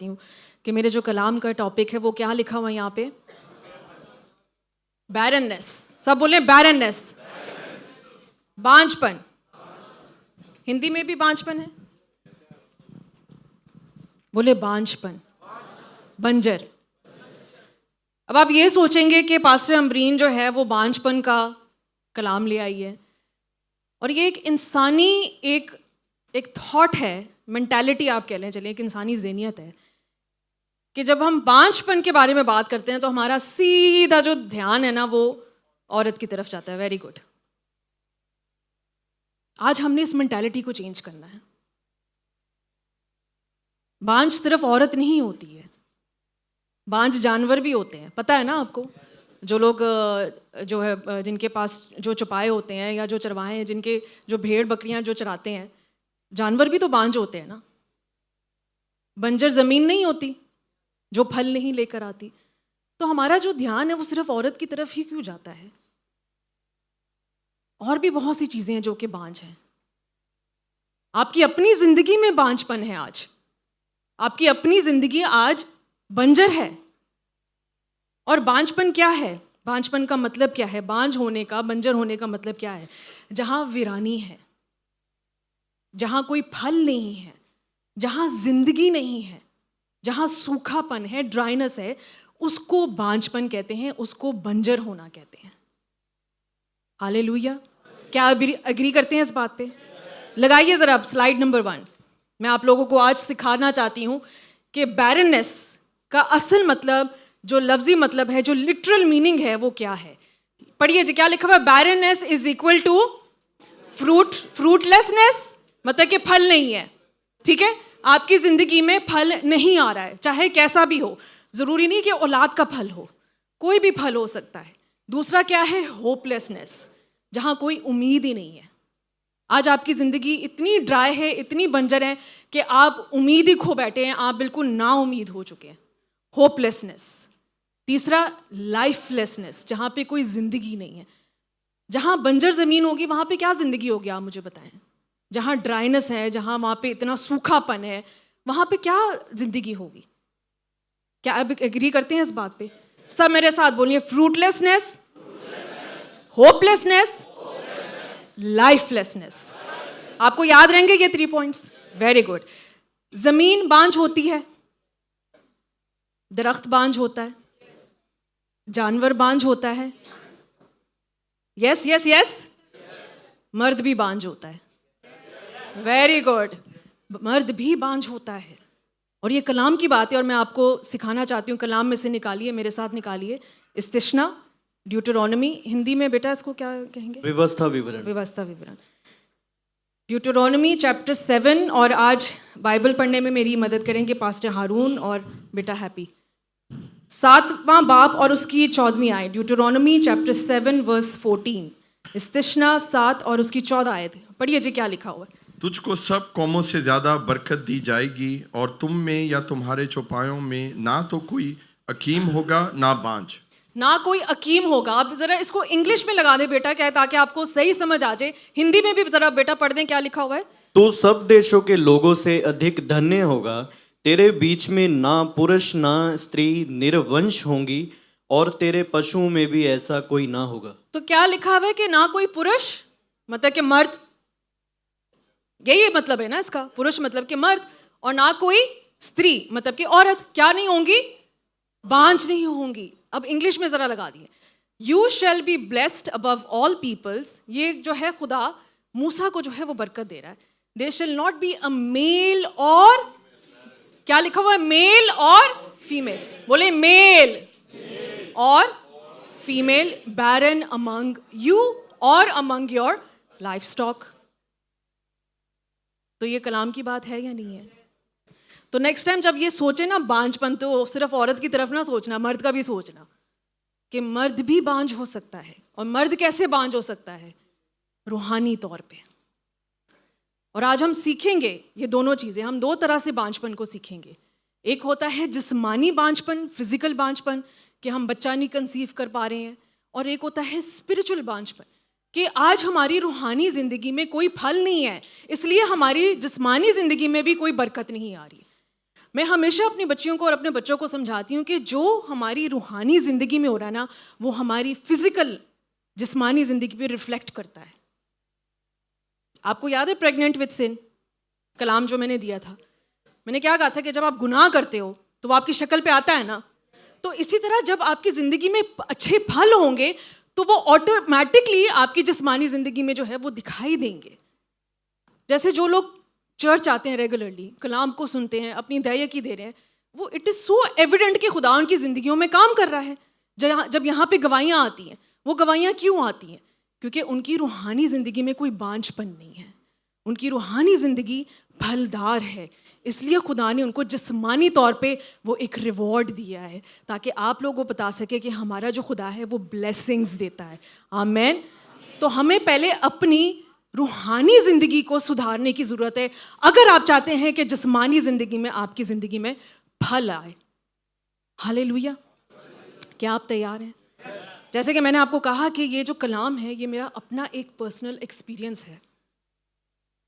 हूँ कि मेरे जो कलाम का टॉपिक है वो क्या लिखा हुआ है यहाँ पे, बैरननेस। सब बोले बैरननेस, बांझपन। हिंदी में भी बांझपन है, बोले बांझपन, बंजर। अब आप ये सोचेंगे कि पास्टर अमरीन जो है वो बांझपन का कलाम ले आई है, और ये एक इंसानी एक थॉट है, मेंटालिटी आप कह लें, चलिए एक इंसानी ज़हनियत है कि जब हम बांझपन के बारे में बात करते हैं तो हमारा सीधा जो ध्यान है ना वो औरत की तरफ जाता है। Very good. आज हमने इस मेंटालिटी को चेंज करना है। बांझ सिर्फ औरत नहीं होती है, बांझ जानवर भी होते हैं, पता है ना आपको। जो लोग जो है जिनके पास जो चौपाए होते हैं या जो चरवाहे हैं, जिनके जो भेड़ बकरियां जो चराते हैं, जानवर भी तो बांझ होते हैं ना। बंजर ज़मीन नहीं होती जो फल नहीं लेकर आती। तो हमारा जो ध्यान है वो सिर्फ औरत की तरफ ही क्यों जाता है? और भी बहुत सी चीज़ें हैं जो कि बांझ हैं। आपकी अपनी ज़िंदगी में बांझपन है आज, आपकी अपनी ज़िंदगी आज बंजर है। और बांझपन क्या है? बांझपन का मतलब क्या है? बांझ होने का, बंजर होने का मतलब क्या है? जहाँ वीरानी है, जहाँ कोई फल नहीं है, जहाँ जिंदगी नहीं है, जहाँ सूखापन है, ड्राइनेस है, उसको बांझपन कहते हैं, उसको बंजर होना कहते हैं। हालेलुया। क्या अग्री करते हैं इस बात पे? लगाइए ज़रा अब स्लाइड नंबर 1। मैं आप लोगों को आज सिखाना चाहती हूँ कि बैरननेस का असल मतलब, जो लफ्जी मतलब है, जो लिटरल मीनिंग है, वो क्या है। पढ़िए जी, क्या लिखा हुआ है? बैरननेस इज इक्वल टू फ्रूटलेसनेस, मतलब कि फल नहीं है। ठीक है, आपकी जिंदगी में फल नहीं आ रहा है, चाहे कैसा भी हो। जरूरी नहीं कि औलाद का फल हो, कोई भी फल हो सकता है। दूसरा क्या है? होपलेसनेस, जहां कोई उम्मीद ही नहीं है। आज आपकी ज़िंदगी इतनी ड्राई है, इतनी बंजर है कि आप उम्मीद ही खो बैठे हैं, आप बिल्कुल ना उम्मीद हो चुके हैं। होपलेसनेस। तीसरा लाइफलेसनेस, जहाँ पे कोई ज़िंदगी नहीं है। जहाँ बंजर ज़मीन होगी वहाँ पे क्या ज़िंदगी होगी, आप मुझे बताएं। जहाँ ड्राइनेस है, जहाँ वहाँ पे इतना सूखापन है, वहाँ पे क्या ज़िंदगी होगी? क्या आप एग्री करते हैं इस बात पे? सब मेरे साथ बोलिए, फ्रूटलेसनेस, होपलेसनेस, लाइफलेसनेस। आपको याद रहेंगे ये 3 पॉइंट्स? Very good. जमीन बांझ होती है, दरख्त बांझ होता है, जानवर बांझ होता है, यस यस यस, मर्द भी बांझ होता है। वेरी गुड, मर्द भी बांझ होता है। और ये कलाम की बात है, और मैं आपको सिखाना चाहती हूँ। कलाम में से निकालिए, मेरे साथ निकालिए, इस्तिश्ना, ड्यूटरोनमी। हिंदी में बेटा इसको क्या कहेंगे? व्यवस्था विवरण। व्यवस्था विवरण, ड्यूटरोनमी चैप्टर 7। और आज बाइबल पढ़ने में मेरी मदद करेंगे पास्टर हारून और बेटा हैप्पी। 7वां बाब और उसकी 14वीं आयत, ड्यूटरोनमी चैप्टर 7 वर्स 14। इस्तिश्ना 7 और उसकी 14 आयत। पढ़िए जी, क्या लिखा हुआ है? तुझको सब कौमों से ज्यादा बरकत दी जाएगी, और तुम में या तुम्हारे चौपायों में ना तो कोई अकीम होगा ना बांझ। ना कोई अकीम होगा। आप जरा इसको इंग्लिश में लगा दे बेटा, क्या है, ताकि आपको सही समझ आ जाए। हिंदी में भी जरा बेटा पढ़ दें, क्या लिखा हुआ है? तो सब देशों के लोगों से अधिक धन्य होगा, तेरे बीच में ना पुरुष ना स्त्री निर्वंश होंगी, और तेरे पशुओं में भी ऐसा कोई ना होगा। तो क्या लिखा हुआ है कि ना कोई पुरुष, मतलब कि मर्द, यही मतलब है ना इसका। पुरुष मतलब कि मर्द, और ना कोई स्त्री मतलब कि औरत क्या नहीं होंगी? बांझ नहीं होंगी। अब इंग्लिश में जरा लगा दिए, you shall be blessed above all peoples. ये जो है खुदा मूसा को जो है वो बरकत दे रहा है। They shall not be a male, और क्या लिखा हुआ है? मेल और फीमेल। बोले मेल और फीमेल, बैरन अमंग यू और अमंग योर लाइफ स्टॉक। तो ये कलाम की बात है या नहीं है? तो नेक्स्ट टाइम जब ये सोचे ना बांझपन, तो सिर्फ औरत की तरफ ना सोचना, मर्द का भी सोचना कि मर्द भी बांझ हो सकता है। और मर्द कैसे बांझ हो सकता है? रूहानी तौर पे। और आज हम सीखेंगे ये दोनों चीज़ें। हम 2 तरह से बांझपन को सीखेंगे। एक होता है जिस्मानी बांझपन, फिजिकल बांझपन, कि हम बच्चा नहीं कंसीव कर पा रहे हैं। और एक होता है स्पिरिचुअल बांझपन, कि आज हमारी रूहानी ज़िंदगी में कोई फल नहीं है, इसलिए हमारी जिस्मानी ज़िंदगी में भी कोई बरकत नहीं आ रही। मैं हमेशा अपनी बच्चियों को और अपने बच्चों को समझाती हूँ कि जो हमारी रूहानी ज़िंदगी में हो रहा है ना, वो हमारी फिजिकल जिस्मानी ज़िंदगी पे रिफ्लेक्ट करता है। आपको याद है प्रेग्नेंट विद सिन कलाम जो मैंने दिया था? मैंने क्या कहा था कि जब आप गुनाह करते हो तो वो आपकी शक्ल पे आता है ना। तो इसी तरह जब आपकी ज़िंदगी में अच्छे फल होंगे तो वो ऑटोमेटिकली आपकी जिस्मानी ज़िंदगी में जो है वो दिखाई देंगे। जैसे जो लोग चर्च आते हैं रेगुलरली, कलाम को सुनते हैं, अपनी दयाकी दे रहे हैं, वो इट इज़ सो एविडेंट कि खुदा उनकी ज़िंदगियों में काम कर रहा है। जब यहाँ पे गवाहियाँ आती हैं, वो गवाहियाँ क्यों आती हैं? क्योंकि उनकी रूहानी ज़िंदगी में कोई बांझपन नहीं है, उनकी रूहानी ज़िंदगी फलदार है। इसलिए खुदा ने उनको जिस्मानी तौर पे वो एक रिवॉर्ड दिया है, ताकि आप लोगों को बता सके कि हमारा जो खुदा है वो ब्लेसिंग्स देता है। आमीन। तो हमें पहले अपनी रूहानी ज़िंदगी को सुधारने की ज़रूरत है, अगर आप चाहते हैं कि जिस्मानी ज़िंदगी में आपकी ज़िंदगी में फल आए। हालेलुया। क्या आप तैयार हैं? जैसे कि मैंने आपको कहा कि ये जो कलाम है ये मेरा अपना एक पर्सनल एक्सपीरियंस है।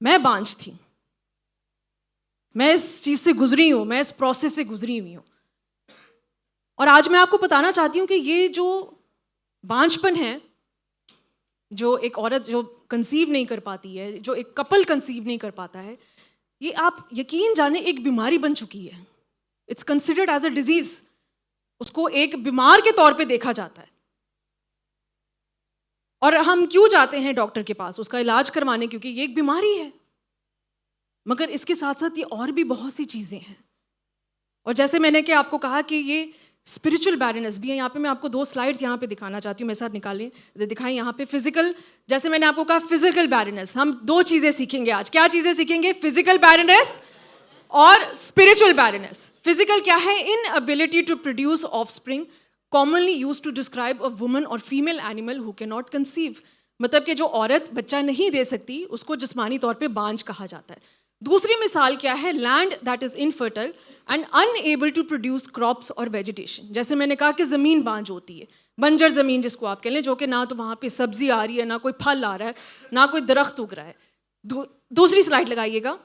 मैं बांझ थी, मैं इस चीज़ से गुजरी हूँ, मैं इस प्रोसेस से गुजरी हुई हूँ। और आज मैं आपको बताना चाहती हूँ कि ये जो बांझपन है, जो एक औरत जो कंसीव नहीं कर पाती है, जो एक कपल कंसीव नहीं कर पाता है, ये आप यकीन जाने एक बीमारी बन चुकी है। It's considered as a disease. उसको एक बीमार के तौर पे देखा जाता है। और हम क्यों जाते हैं डॉक्टर के पास उसका इलाज करवाने? क्योंकि ये एक बीमारी है। मगर इसके साथ साथ ये और भी बहुत सी चीज़ें हैं। और जैसे मैंने कि आपको कहा कि ये स्पिरिचुअल बैरनेस भी है। यहाँ पे मैं आपको 2 स्लाइड्स यहाँ पे दिखाना चाहती हूँ, मेरे साथ निकालें, दिखाएं यहाँ पे। फिजिकल, जैसे मैंने आपको कहा फिजिकल बैरनेस, हम 2 चीज़ें सीखेंगे आज। क्या चीज़ें सीखेंगे? फिजिकल बैरनेस और स्पिरिचुअल बैरनेस। फिजिकल क्या है? Inability to produce offspring, commonly used to describe a woman और female animal who can not conceive. मतलब कि जो औरत बच्चा नहीं दे सकती उसको जिस्मानी तौर पे बांझ कहा जाता है। दूसरी मिसाल क्या है? Land that is infertile and unable to produce crops और वेजिटेशन। जैसे मैंने कहा कि ज़मीन बांझ होती है, बंजर ज़मीन जिसको आप कह लें, जो कि ना तो वहाँ पे सब्जी आ रही है, ना कोई फल आ रहा है, ना कोई दरख्त उग रहा है। दूसरी स्लाइड लगाइएगा।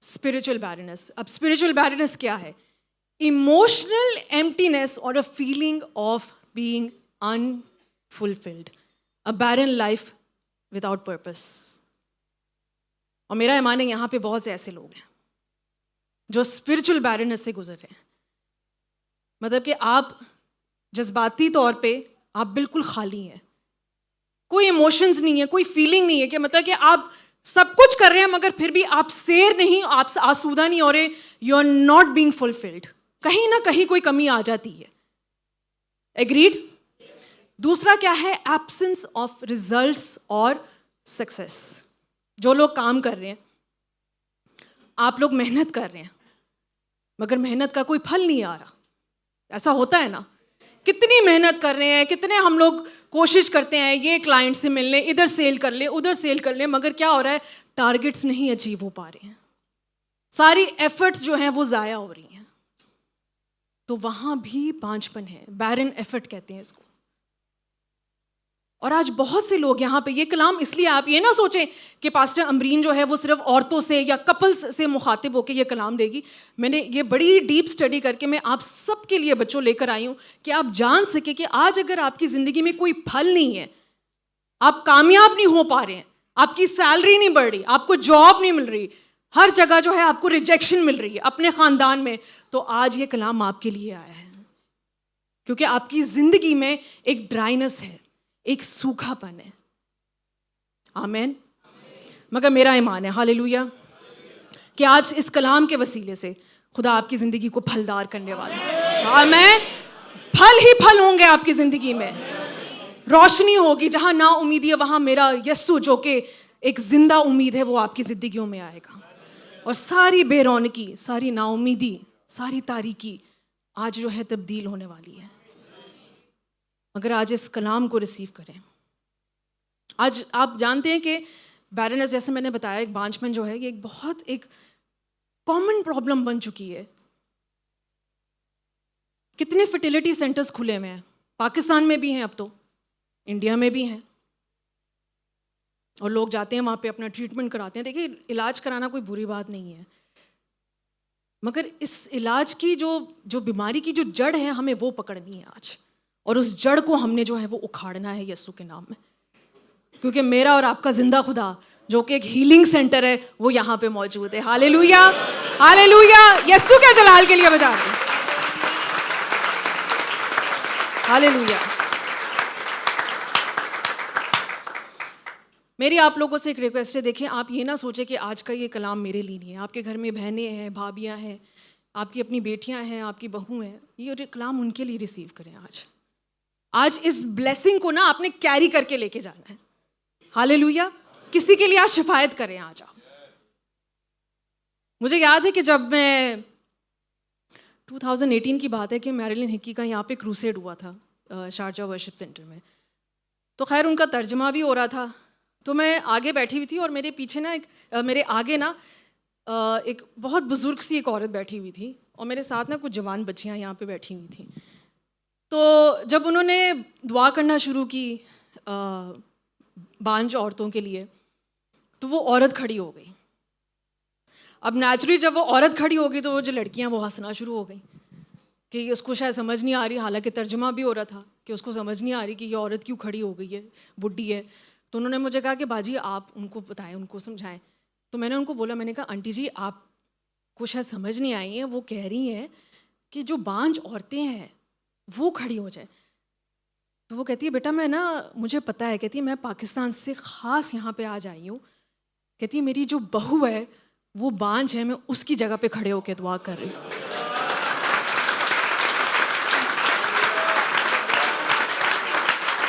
Spiritual barrenness. अब स्पिरिचुअल बैरनेस क्या है? इमोशनल एम्प्टीनेस और a feeling of being unfulfilled, a barren life without purpose. और मेरा ईमान है यहाँ पे बहुत से ऐसे लोग हैं जो स्पिरिचुअल बैरनेस से गुजर रहे हैं। मतलब कि आप जज्बाती तौर पे आप बिल्कुल खाली हैं, कोई इमोशंस नहीं है, कोई फीलिंग नहीं है, कि मतलब कि आप सब कुछ कर रहे हैं मगर फिर भी आप सेर नहीं, आप आसूदा नहीं हो रहे। You are not being fulfilled. कहीं ना कहीं कोई कमी आ जाती है। एग्रीड? दूसरा क्या है? एब्सेंस ऑफ रिजल्ट्स और सक्सेस। जो लोग काम कर रहे हैं, आप लोग मेहनत कर रहे हैं मगर मेहनत का कोई फल नहीं आ रहा। ऐसा होता है ना? कितनी मेहनत कर रहे हैं, कितने हम लोग कोशिश करते हैं ये क्लाइंट से मिलने, इधर सेल कर ले, उधर सेल कर ले, मगर क्या हो रहा है? टारगेट्स नहीं अचीव हो पा रहे हैं, सारी एफर्ट्स जो हैं वो ज़ाया हो रही हैं। तो वहाँ भी बांझपन है, बैरन एफर्ट कहते हैं इसको। और आज बहुत से लोग यहाँ पे, ये कलाम इसलिए आप ये ना सोचें कि पास्टर अमरीन जो है वो सिर्फ औरतों से या कपल्स से मुखातिब होकर ये कलाम देगी। मैंने ये बड़ी डीप स्टडी करके मैं आप सबके लिए बच्चों लेकर आई हूँ कि आप जान सके कि आज अगर आपकी ज़िंदगी में कोई फल नहीं है, आप कामयाब नहीं हो पा रहे हैं, आपकी सैलरी नहीं बढ़ रही, आपको जॉब नहीं मिल रही, हर जगह जो है आपको रिजेक्शन मिल रही है अपने ख़ानदान में, तो आज ये कलाम आपके लिए आया है। क्योंकि आपकी ज़िंदगी में एक ड्राइनेस है, एक सूखापन है। आमीन। मगर मेरा ईमान है, हालेलुया, कि आज इस कलाम के वसीले से खुदा आपकी ज़िंदगी को फलदार करने वाला है। आमीन। फल ही फल होंगे आपकी ज़िंदगी में, रोशनी होगी। जहाँ ना उम्मीदी है वहाँ मेरा यस्सु जो कि एक जिंदा उम्मीद है वो आपकी ज़िंदगियों में आएगा। और सारी बेरौनकी, सारी नाउमीदी, सारी तारीकी आज जो है तब्दील होने वाली है, अगर आज इस कलाम को रिसीव करें। आज आप जानते हैं कि बैरनेस, जैसे मैंने बताया, एक बांझपन जो है ये एक बहुत एक कॉमन प्रॉब्लम बन चुकी है। कितने फर्टिलिटी सेंटर्स खुले हुए हैं, पाकिस्तान में भी हैं, अब तो इंडिया में भी हैं। और लोग जाते हैं वहाँ पे अपना ट्रीटमेंट कराते हैं। देखिए, इलाज कराना कोई बुरी बात नहीं है, मगर इस इलाज की जो बीमारी की जो जड़ है, हमें वो पकड़नी है आज, और उस जड़ को हमने जो है वो उखाड़ना है यीशु के नाम में। क्योंकि मेरा और आपका जिंदा खुदा जो कि एक हीलिंग सेंटर है, वो यहाँ पे मौजूद है। हालेलुया, हालेलुया, यीशु के जलाल के लिए बजा रहे हैं। हालेलुया। मेरी आप लोगों से एक रिक्वेस्ट है, देखें, आप ये ना सोचें कि आज का ये कलाम मेरे लिए नहीं है। आपके घर में बहनें हैं, भाभियाँ हैं, आपकी अपनी बेटियाँ हैं, आपकी बहू हैं, ये कलाम उनके लिए रिसीव करें। आज इस ब्लेसिंग को ना आपने कैरी करके लेके जाना है। हालेलुया। किसी के लिए आज शिफायत करें आज आप। मुझे याद है कि जब मैं 2018 की बात है कि मैरिलिन हिक्की का यहाँ पे क्रूसेड हुआ था शारजा वर्शिप सेंटर में। तो खैर उनका तर्जमा भी हो रहा था, तो मैं आगे बैठी हुई थी और मेरे पीछे ना मेरे आगे ना एक बहुत बुजुर्ग सी एक औरत बैठी हुई थी और मेरे साथ ना कुछ जवान बच्चियाँ यहाँ पे बैठी हुई थी। तो जब उन्होंने दुआ करना शुरू की बांझ औरतों के लिए, तो वो औरत खड़ी हो गई। अब नेचुरली जब वो औरत खड़ी हो गई तो वो जो लड़कियां वो हंसना शुरू हो गई कि उसको शायद समझ नहीं आ रही, हालांकि तर्जुमा भी हो रहा था कि उसको समझ नहीं आ रही कि ये औरत क्यों खड़ी हो गई है, बुढ़ी है। तो उन्होंने मुझे कहा कि बाजी आप उनको बताएं, उनको समझाएं। तो मैंने उनको बोला, मैंने कहा आंटी जी आपको शायद समझ नहीं आई है, वो कह रही हैं कि जो बांझ औरतें हैं वो खड़ी हो जाए। तो वो कहती है बेटा मैं ना, मुझे पता है, कहती है मैं पाकिस्तान से ख़ास यहाँ पे आज आई हूँ, कहती है मेरी जो बहू है वो बांझ है, मैं उसकी जगह पे खड़े होकर दुआ कर रही हूँ।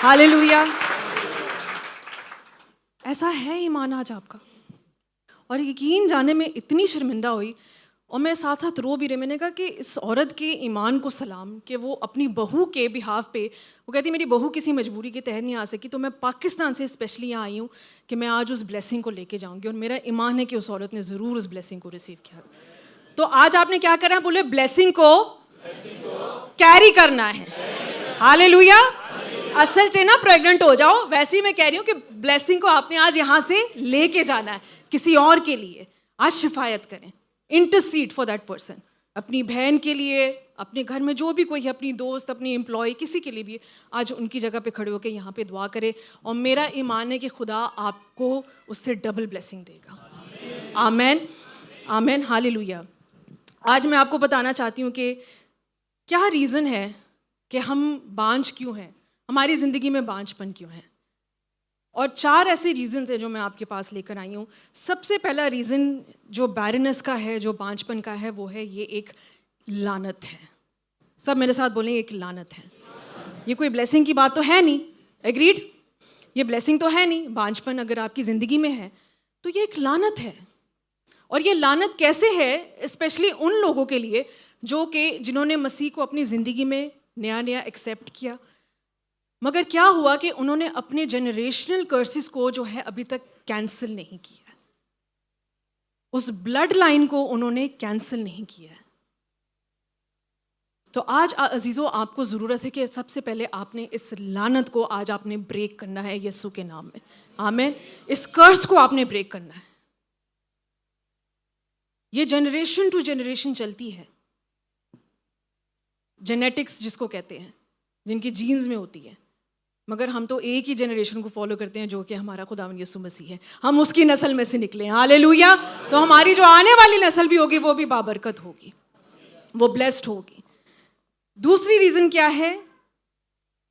हालेलुया। ऐसा है ईमान आज आपका। और यकीन जाने में इतनी शर्मिंदा हुई और मैं साथ साथ रो भी रही। मैंने कहा कि इस औरत के ईमान को सलाम कि वो अपनी बहू के बिहाफ पे, वो कहती मेरी बहू किसी मजबूरी के तहत नहीं आ सकी, तो मैं पाकिस्तान से स्पेशली यहाँ आई हूँ कि मैं आज उस ब्लेसिंग को लेके जाऊँगी। और मेरा ईमान है कि उस औरत ने ज़रूर उस ब्लेसिंग को रिसीव किया। तो आज आपने क्या करना है, बोले ब्लेसिंग को कैरी करना है। हालेलुया। असल से ना प्रेग्नेंट हो जाओ, वैसे ही मैं कह रही हूँ कि ब्लेसिंग को आपने आज यहाँ से लेके जाना है किसी और के लिए। आज शिफायत करें, इंटरसीड फॉर दैट पर्सन, अपनी बहन के लिए, अपने घर में जो भी कोई है, अपनी दोस्त, अपनी एम्प्लॉय, किसी के लिए भी आज उनकी जगह पे खड़े होकर यहाँ पे दुआ करे। और मेरा ईमान है कि खुदा आपको उससे डबल ब्लेसिंग देगा। आमेन, आमेन, हालेलुया। आज मैं आपको बताना चाहती हूँ कि क्या रीज़न है कि हम बांझ क्यों हैं, हमारी ज़िंदगी में बांझपन क्यों है। और 4 ऐसे रीज़न्स हैं जो मैं आपके पास लेकर आई हूँ। सबसे पहला रीज़न जो बैरनेस का है, जो बांझपन का है, वो है ये एक लानत है। सब मेरे साथ बोलेंगे, एक लानत है। ये कोई ब्लेसिंग की बात तो है नहीं, एग्रीड, ये ब्लेसिंग तो है नहीं। बांझपन अगर आपकी ज़िंदगी में है तो ये एक लानत है। और ये लानत कैसे है, स्पेशली उन लोगों के लिए जो कि जिन्होंने मसीह को अपनी ज़िंदगी में नया नया एक्सेप्ट किया, मगर क्या हुआ कि उन्होंने अपने जनरेशनल कर्सेस को जो है अभी तक कैंसिल नहीं किया, उस ब्लड लाइन को उन्होंने कैंसिल नहीं किया है। तो आज अजीज़ों आपको ज़रूरत है कि सबसे पहले आपने इस लानत को आज आपने ब्रेक करना है यीशु के नाम में। आमीन। इस कर्स को आपने ब्रेक करना है। ये जनरेशन टू जनरेशन चलती है, जेनेटिक्स जिसको कहते हैं, जिनकी जीन्स में होती है। मगर हम तो एक ही जनरेशन को फॉलो करते हैं जो कि हमारा खुदावंद यीशु मसीह है। हम उसकी नस्ल में से निकले हैं। हालेलुया। तो हमारी जो आने वाली नस्ल भी होगी वो भी बाबरकत होगी, वो ब्लेस्ड होगी। दूसरी रीज़न क्या है,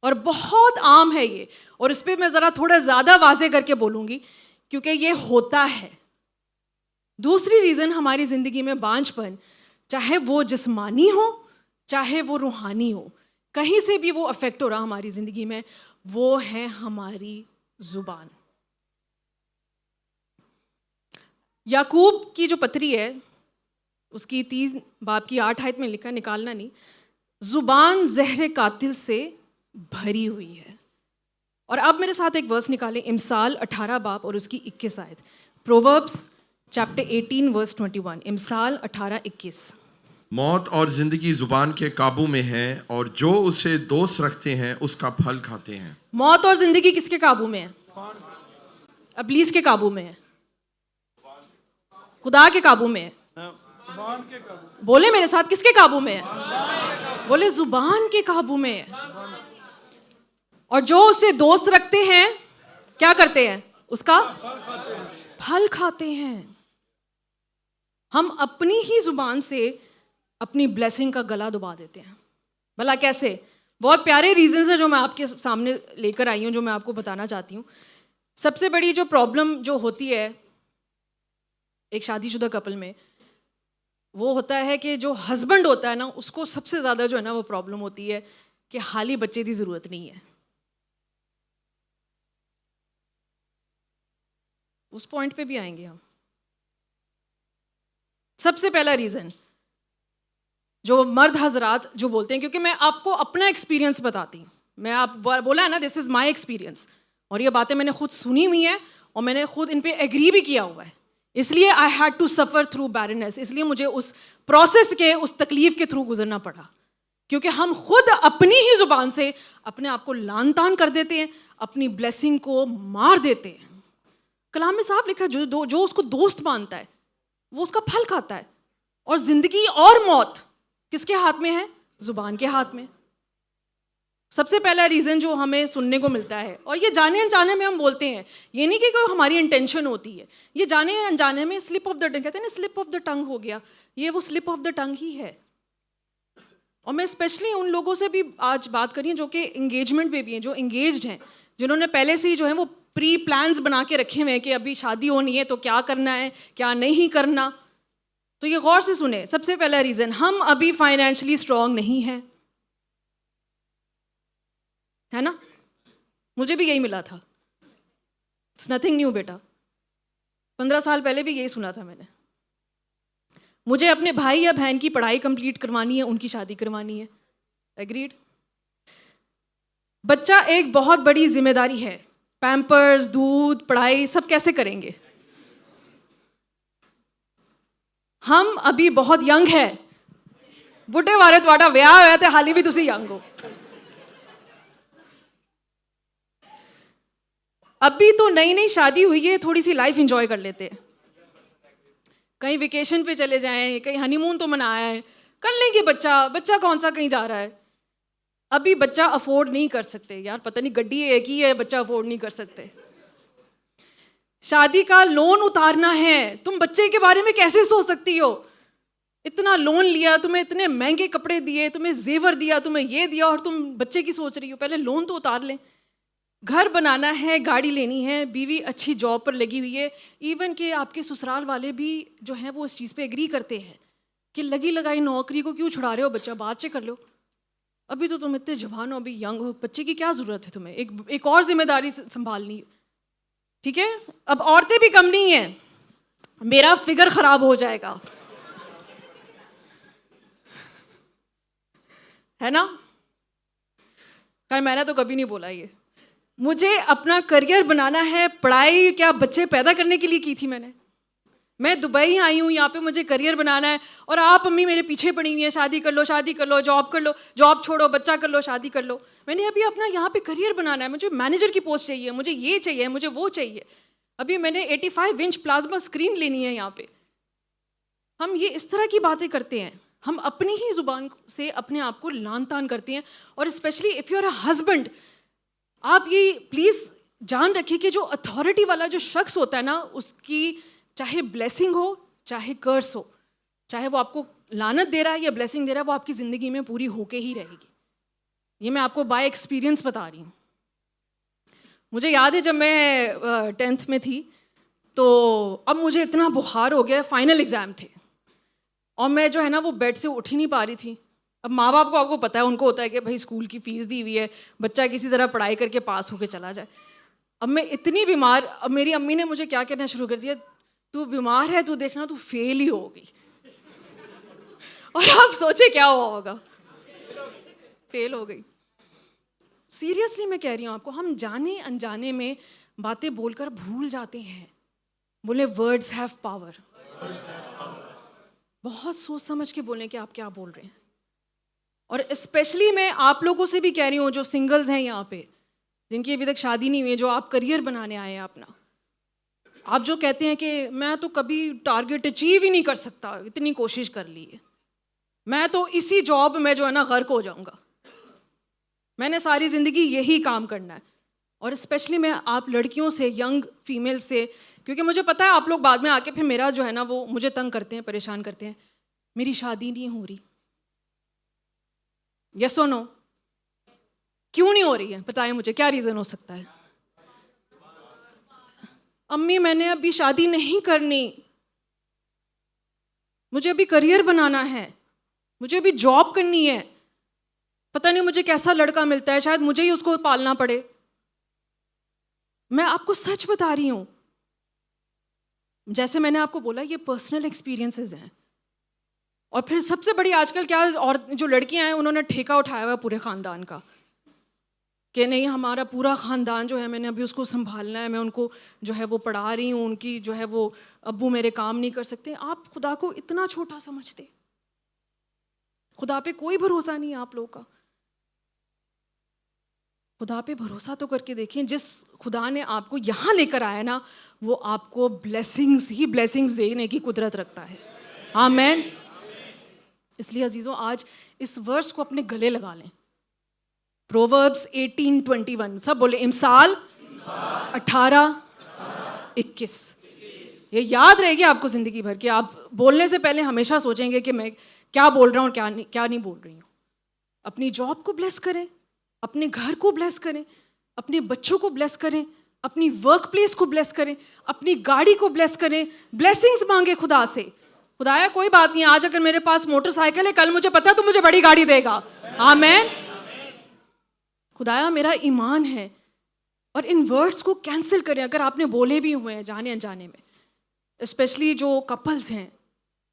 और बहुत आम है ये, और इस पर मैं ज़रा थोड़ा ज़्यादा वाज़े करके बोलूँगी क्योंकि ये होता है। दूसरी रीज़न हमारी ज़िंदगी में बांझपन, चाहे वो जिस्मानी हो चाहे वो रूहानी हो, कहीं से भी वो अफेक्ट हो रहा हमारी ज़िंदगी में, वो है हमारी ज़ुबान। याकूब की जो पत्री है उसकी 3 बाब की 8 आयत में लिखा, निकालना नहीं, ज़ुबान ज़हर कातिल से भरी हुई है। और अब मेरे साथ एक वर्स निकालें, इमसाल 18 बाब और उसकी 21 आयत। Proverbs chapter 18 verse 21। इमसाल 18-21। मौत और जिंदगी जुबान के काबू में है, और जो उसे दोस्त रखते हैं उसका फल खाते हैं। मौत और जिंदगी किसके काबू में है? इब्लीस के काबू में है, खुदा के काबू में है? बोले मेरे साथ, किसके काबू में है? बोले जुबान के काबू में है। और जो उससे दोस्त रखते हैं क्या करते हैं? उसका फल खाते हैं। हम अपनी ही जुबान से अपनी ब्लेसिंग का गला दबा देते हैं। भला कैसे? बहुत प्यारे रीजंस हैं जो मैं आपके सामने लेकर आई हूं, जो मैं आपको बताना चाहती हूँ। सबसे बड़ी जो प्रॉब्लम जो होती है एक शादीशुदा कपल में, वो होता है कि जो हस्बैंड होता है ना, उसको सबसे ज़्यादा जो है ना वो प्रॉब्लम होती है कि हाली बच्चे की ज़रूरत नहीं है। उस पॉइंट पे भी आएंगे हम। सबसे पहला रीज़न जो मर्द हजरात जो बोलते हैं, क्योंकि मैं आपको अपना एक्सपीरियंस बताती हूँ, मैं आप बोला है ना दिस इज़ माई एक्सपीरियंस, और ये बातें मैंने खुद सुनी हुई हैं और मैंने खुद इन पे एग्री भी किया हुआ है। इसलिए I had to suffer through barrenness, इसलिए मुझे उस प्रोसेस के, उस तकलीफ के थ्रू गुजरना पड़ा, क्योंकि हम खुद अपनी ही ज़ुबान से अपने आप को लान तान कर देते हैं, अपनी ब्लेसिंग को मार देते हैं। कलाम में साफ लिखा है, जो उसको दोस्त मानता है वो उसका फल खाता है। और जिंदगी और मौत किसके हाथ में है? जुबान के हाथ में। सबसे पहला रीज़न जो हमें सुनने को मिलता है, और ये जाने अनजाने में हम बोलते हैं, ये नहीं कि कोई हमारी इंटेंशन होती है, ये जाने अनजाने में स्लिप ऑफ द टंग, कहते हैं ना स्लिप ऑफ द टंग हो गया, ये वो स्लिप ऑफ द टंग ही है। और मैं स्पेशली उन लोगों से भी आज बात कर रही हूँ जो कि एंगेजमेंट में भी हैं, जो एंगेज्ड हैं, जिन्होंने पहले से ही जो है वो प्री प्लान्स बना के रखे हुए हैं कि अभी शादी होनी है तो क्या करना है, क्या नहीं करना। तो ये गौर से सुने, सबसे पहला रीज़न, हम अभी फाइनेंशियली स्ट्रांग नहीं हैं, है ना? मुझे भी यही मिला था, इट्स नथिंग न्यू बेटा। 15 साल पहले भी यही सुना था मैंने। मुझे अपने भाई या बहन की पढ़ाई कंप्लीट करवानी है, उनकी शादी करवानी है, एग्रीड। बच्चा एक बहुत बड़ी जिम्मेदारी है, पैम्पर्स, दूध, पढ़ाई सब कैसे करेंगे? हम अभी बहुत यंग है, बुढ़े वाले ਤੁਹਾਡਾ ਵਿਆਹ ਹੋਇਆ ਤੇ ਹਾਲੀ भी ਤੁਸੀਂ यंग हो। अभी तो नई नई शादी हुई है, थोड़ी सी लाइफ एंजॉय कर लेते हैं, कहीं वेकेशन पे चले जाएं, कहीं हनीमून तो मनाया है, कर लेंगे। बच्चा कौन सा कहीं जा रहा है? अभी बच्चा अफोर्ड नहीं कर सकते यार, पता नहीं गड्डी एक ही है, बच्चा अफोर्ड नहीं कर सकते। शादी का लोन उतारना है, तुम बच्चे के बारे में कैसे सोच सकती हो? इतना लोन लिया, तुम्हें इतने महंगे कपड़े दिए, तुम्हें जेवर दिया, तुम्हें ये दिया, और तुम बच्चे की सोच रही हो? पहले लोन तो उतार लें। घर बनाना है, गाड़ी लेनी है, बीवी अच्छी जॉब पर लगी हुई है, इवन कि आपके ससुराल वाले भी जो हैं वो इस चीज़ पे एग्री करते हैं कि लगी लगाई नौकरी को क्यों छुड़ा रहे हो, बच्चा बाद से कर लो, अभी तो तुम इतने जवान हो, अभी यंग हो, बच्चे की क्या ज़रूरत है तुम्हें? एक और जिम्मेदारी संभालनी, ठीक है? अब औरतें भी कम नहीं हैं, मेरा फिगर खराब हो जाएगा, है ना? खैर मैंने तो कभी नहीं बोला ये। मुझे अपना करियर बनाना है, पढ़ाई क्या बच्चे पैदा करने के लिए की थी मैंने? मैं दुबई आई हूँ, यहाँ पे मुझे करियर बनाना है, और आप अम्मी मेरे पीछे पड़ी हुई हैं, शादी कर लो, जॉब कर लो, जॉब छोड़ो, बच्चा कर लो, शादी कर लो। मैंने अभी अपना यहाँ पे करियर बनाना है, मुझे मैनेजर की पोस्ट चाहिए, मुझे ये चाहिए, मुझे वो चाहिए, अभी मैंने 85 इंच प्लाज्मा स्क्रीन लेनी है यहाँ पे। हम ये इस तरह की बातें करते हैं, हम अपनी ही जुबान से अपने आप को लान तान करते हैं। और specially if you are a husband, आप ये प्लीज़ जान रखिए कि जो अथॉरिटी वाला जो शख्स होता है ना, उसकी चाहे ब्लेसिंग हो चाहे कर्स हो, चाहे वो आपको लानत दे रहा है या ब्लेसिंग दे रहा है, वो आपकी ज़िंदगी में पूरी होके ही रहेगी। ये मैं आपको बाय एक्सपीरियंस बता रही हूँ। मुझे याद है जब मैं 10th में थी, तो अब मुझे इतना बुखार हो गया, फाइनल एग्ज़ाम थे, और मैं जो है ना वो बेड से उठ ही नहीं पा रही थी। अब माँ बाप को, आपको पता है, उनको होता है कि भाई स्कूल की फ़ीस दी हुई है, बच्चा किसी तरह पढ़ाई करके पास होके चला जाए। अब मैं इतनी बीमार, अब मेरी अम्मी ने मुझे क्या कहना शुरू कर दिया, तू बीमार है, तू देखना तू फेल ही होगी। और आप सोचे क्या हुआ होगा? फेल हो गई। सीरियसली मैं कह रही हूँ आपको, हम जाने अनजाने में बातें बोलकर भूल जाते हैं। बोले वर्ड्स हैव पावर, बहुत सोच समझ के बोलें कि आप क्या बोल रहे हैं। और स्पेशली मैं आप लोगों से भी कह रही हूँ जो सिंगल्स हैं यहाँ पे, जिनकी अभी तक शादी नहीं हुई है, जो आप करियर बनाने आए हैं अपना, आप जो कहते हैं कि मैं तो कभी टारगेट अचीव ही नहीं कर सकता, इतनी कोशिश कर ली है, मैं तो इसी जॉब में जो है ना गर्क हो जाऊंगा, मैंने सारी ज़िंदगी यही काम करना है। और स्पेशली मैं आप लड़कियों से, यंग फीमेल से, क्योंकि मुझे पता है आप लोग बाद में आके फिर मेरा जो है ना वो मुझे तंग करते हैं, परेशान करते हैं, मेरी शादी नहीं हो रही। यस और नो? क्यों नहीं हो रही है बताएं मुझे, क्या रीज़न हो सकता है? अम्मी मैंने अभी शादी नहीं करनी, मुझे अभी करियर बनाना है, मुझे अभी जॉब करनी है, पता नहीं मुझे कैसा लड़का मिलता है, शायद मुझे ही उसको पालना पड़े। मैं आपको सच बता रही हूं, जैसे मैंने आपको बोला ये पर्सनल एक्सपीरियंसेस हैं। और फिर सबसे बड़ी आजकल क्या, और जो लड़कियां हैं उन्होंने ठेका उठाया हुआ है पूरे ख़ानदान का कि नहीं हमारा पूरा ख़ानदान जो है मैंने अभी उसको संभालना है, मैं उनको जो है वो पढ़ा रही हूँ, उनकी जो है वो अब्बू मेरे काम नहीं कर सकते। आप खुदा को इतना छोटा समझते, खुदा पे कोई भरोसा नहीं है आप लोगों का। खुदा पे भरोसा तो करके देखें, जिस खुदा ने आपको यहाँ लेकर आया ना वो आपको ब्लेसिंग्स ही ब्लेसिंग्स देने की कुदरत रखता है। आमीन। इसलिए अजीज़ों आज इस वर्स को अपने गले लगा लें। प्रोवर्ब्स 18:21, सब बोले इमसाल 18:21। ये याद रहेगी आपको ज़िंदगी भर कि आप बोलने से पहले हमेशा सोचेंगे कि मैं क्या बोल रहा हूँ और क्या नहीं बोल रही हूँ। अपनी जॉब को ब्लेस करें, अपने घर को ब्लेस करें, अपने बच्चों को ब्लेस करें, अपनी वर्क प्लेस को ब्लेस करें, अपनी गाड़ी को ब्लेस करें। ब्लेसिंग्स मांगे खुदा से। खुदाया कोई बात नहीं, आज अगर मेरे पास मोटरसाइकिल है, कल मुझे पता है तो मुझे बड़ी गाड़ी देगा। आमीन। खुदाया मेरा ईमान है। और इन वर्ड्स को कैंसिल करें अगर आपने बोले भी हुए हैं जाने अनजाने में, स्पेशली जो कपल्स हैं,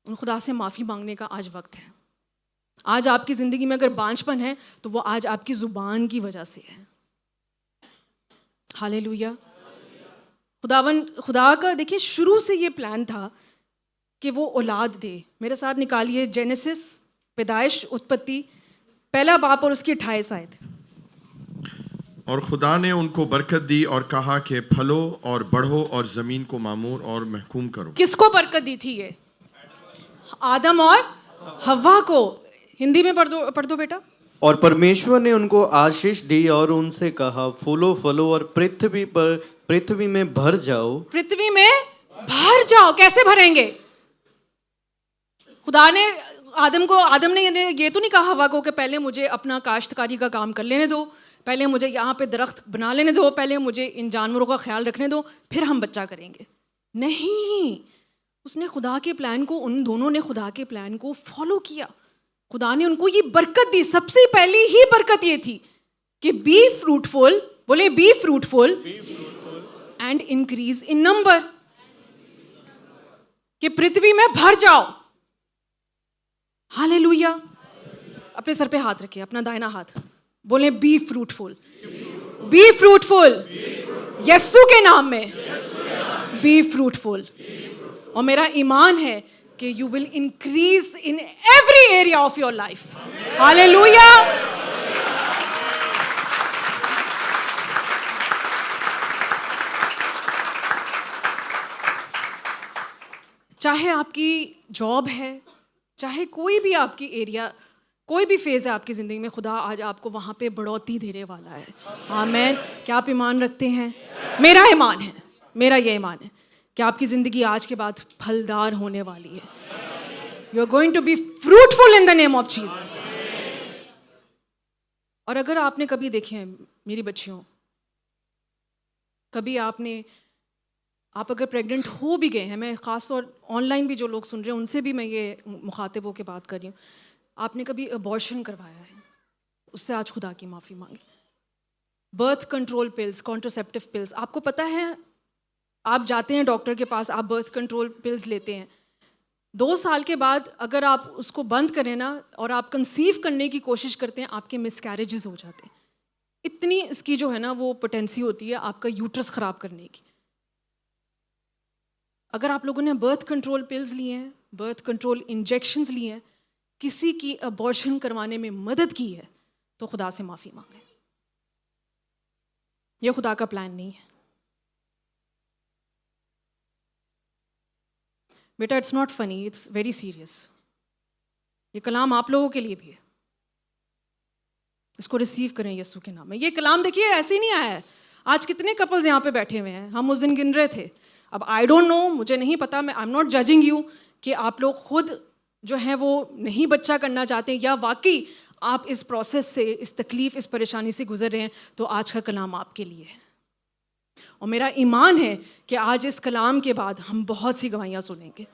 उन खुदा से माफ़ी मांगने का आज वक्त है। आज आपकी ज़िंदगी में अगर बांझपन है तो वो आज आपकी ज़ुबान की वजह से है। हालेलुया। खुदा का देखिए शुरू से ये प्लान था कि वो औलाद दे। मेरे साथ निकालिए जेनेसिस, पैदाइश, उत्पत्ति, पहला बाप और उसकी 28 आयत। और खुदा ने उनको बरकत दी और कहा कि फलो और बढ़ो और ज़मीन को मामूर और महकूम करो। किसको बरकत दी थी ये? आदम और हव्वा को। हिंदी में पढ़ दो बेटा। और परमेश्वर ने उनको आशीष दी और उनसे कहा फूलो फलो और पृथ्वी में भर जाओ। पृथ्वी में भर जाओ। कैसे भरेंगे? खुदा ने आदम ने ये तो नहीं कहा हवा को कि पहले मुझे अपना काश्तकारी का काम कर लेने दो, पहले मुझे यहाँ पे दरख्त बना लेने दो, पहले मुझे इन जानवरों का ख्याल रखने दो, फिर हम बच्चा करेंगे। नहीं, उसने खुदा के प्लान को, उन दोनों ने खुदा के प्लान को फॉलो किया। खुदा ने उनको ये बरकत दी। सबसे पहली ही बरकत ये थी कि बी फ्रूटफुल, बोले be fruitful and increase in number, कि पृथ्वी में भर जाओ। हालेलुया। अपने सर पे हाथ रखिए, अपना दाहिना हाथ, बोले be fruitful, be fruitful, Yesu के नाम में बी फ्रूटफुल। और मेरा ईमान है कि you will increase in every area of your life. Hallelujah. चाहे आपकी जॉब है, चाहे कोई भी आपकी एरिया, कोई भी फेज़ है आपकी ज़िंदगी में, खुदा आज आपको वहाँ पे बढ़ोतरी देने वाला है। आमीन। क्या आप ईमान रखते हैं? मेरा ईमान है, मेरा ये ईमान है कि आपकी ज़िंदगी आज के बाद फलदार होने वाली है। You are going to be fruitful in the name of Jesus. और अगर आपने कभी देखे हैं मेरी बच्चियों, कभी आप अगर प्रेग्नेंट हो भी गए हैं, मैं ख़ास तौर ऑनलाइन भी जो लोग सुन रहे हैं उनसे भी मैं ये मुखातिब होकर बात कर रही हूँ, आपने कभी अबॉर्शन करवाया है, उससे आज खुदा की माफ़ी मांगे। Birth control pills, contraceptive pills, आपको पता है आप जाते हैं डॉक्टर के पास, आप बर्थ कंट्रोल पिल्स लेते हैं, 2 साल के बाद अगर आप उसको बंद करें ना और आप कंसीव करने की कोशिश करते हैं, आपके मिसकैरेजेस हो जाते हैं। इतनी इसकी जो है ना वो पोटेंसी होती है आपका यूट्रस ख़राब करने की। अगर आप लोगों ने बर्थ कंट्रोल पिल्स लिए हैं, बर्थ कंट्रोल इंजेक्शंस लिए हैं, किसी की अबॉर्शन करवाने में मदद की है, तो खुदा से माफ़ी मांगे। ये खुदा का प्लान नहीं है। बेटा it's not funny, it's very serious. ये कलाम आप लोगों के लिए भी है, इसको रिसीव करें यीशु के नाम में। ये कलाम देखिए ऐसे ही नहीं आया है। आज कितने कपल्स यहाँ पे बैठे हुए हैं, हम उस दिन गिन रहे थे। अब आई डोंट नो, मुझे नहीं पता, मैं I am not judging you कि आप लोग खुद जो है वो नहीं बच्चा करना चाहते या वाकई आप इस प्रोसेस से, इस तकलीफ, इस परेशानी से गुजर रहे हैं, तो आज का कलाम आपके लिए है। और मेरा ईमान है कि आज इस कलाम के बाद हम बहुत सी गवाहियाँ सुनेंगे।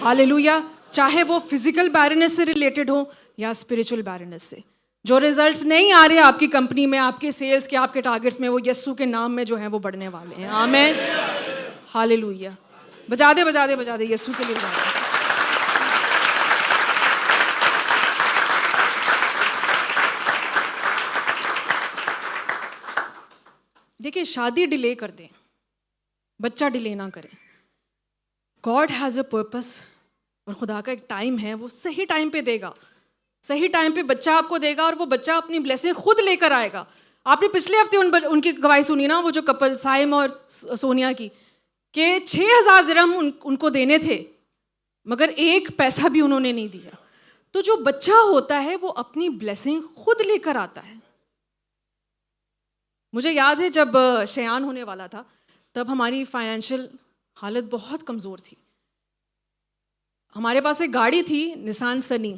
हालेलुया। चाहे वो फिजिकल बैरनेस से रिलेटेड हो या स्पिरिचुअल बैरनेस से। जो रिजल्ट्स नहीं आ रहे आपकी कंपनी में, आपके सेल्स के, आपके टारगेट्स में, वो यीशु के नाम में जो है वो बढ़ने वाले हैं। आमीन। हालेलुया। बजा दे बजा दे बजा दे, यीशु के लिए बजा दे। देखिए, शादी डिले कर दें, बच्चा डिले ना करें। गॉड हैज़ अ पर्पस, और खुदा का एक टाइम है, वो सही टाइम पे देगा, सही टाइम पे बच्चा आपको देगा, और वो बच्चा अपनी ब्लेसिंग खुद लेकर आएगा। आपने पिछले हफ्ते उनकी गवाही सुनी ना, वो जो कपल साइम और सोनिया की, कि 6,000 दिरहम उनको देने थे, मगर एक पैसा भी उन्होंने नहीं दिया। तो जो बच्चा होता है वो अपनी ब्लेसिंग खुद लेकर आता है। मुझे याद है जब शयान होने वाला था, तब हमारी फाइनेंशियल हालत बहुत कमज़ोर थी। हमारे पास एक गाड़ी थी, निसान सनी।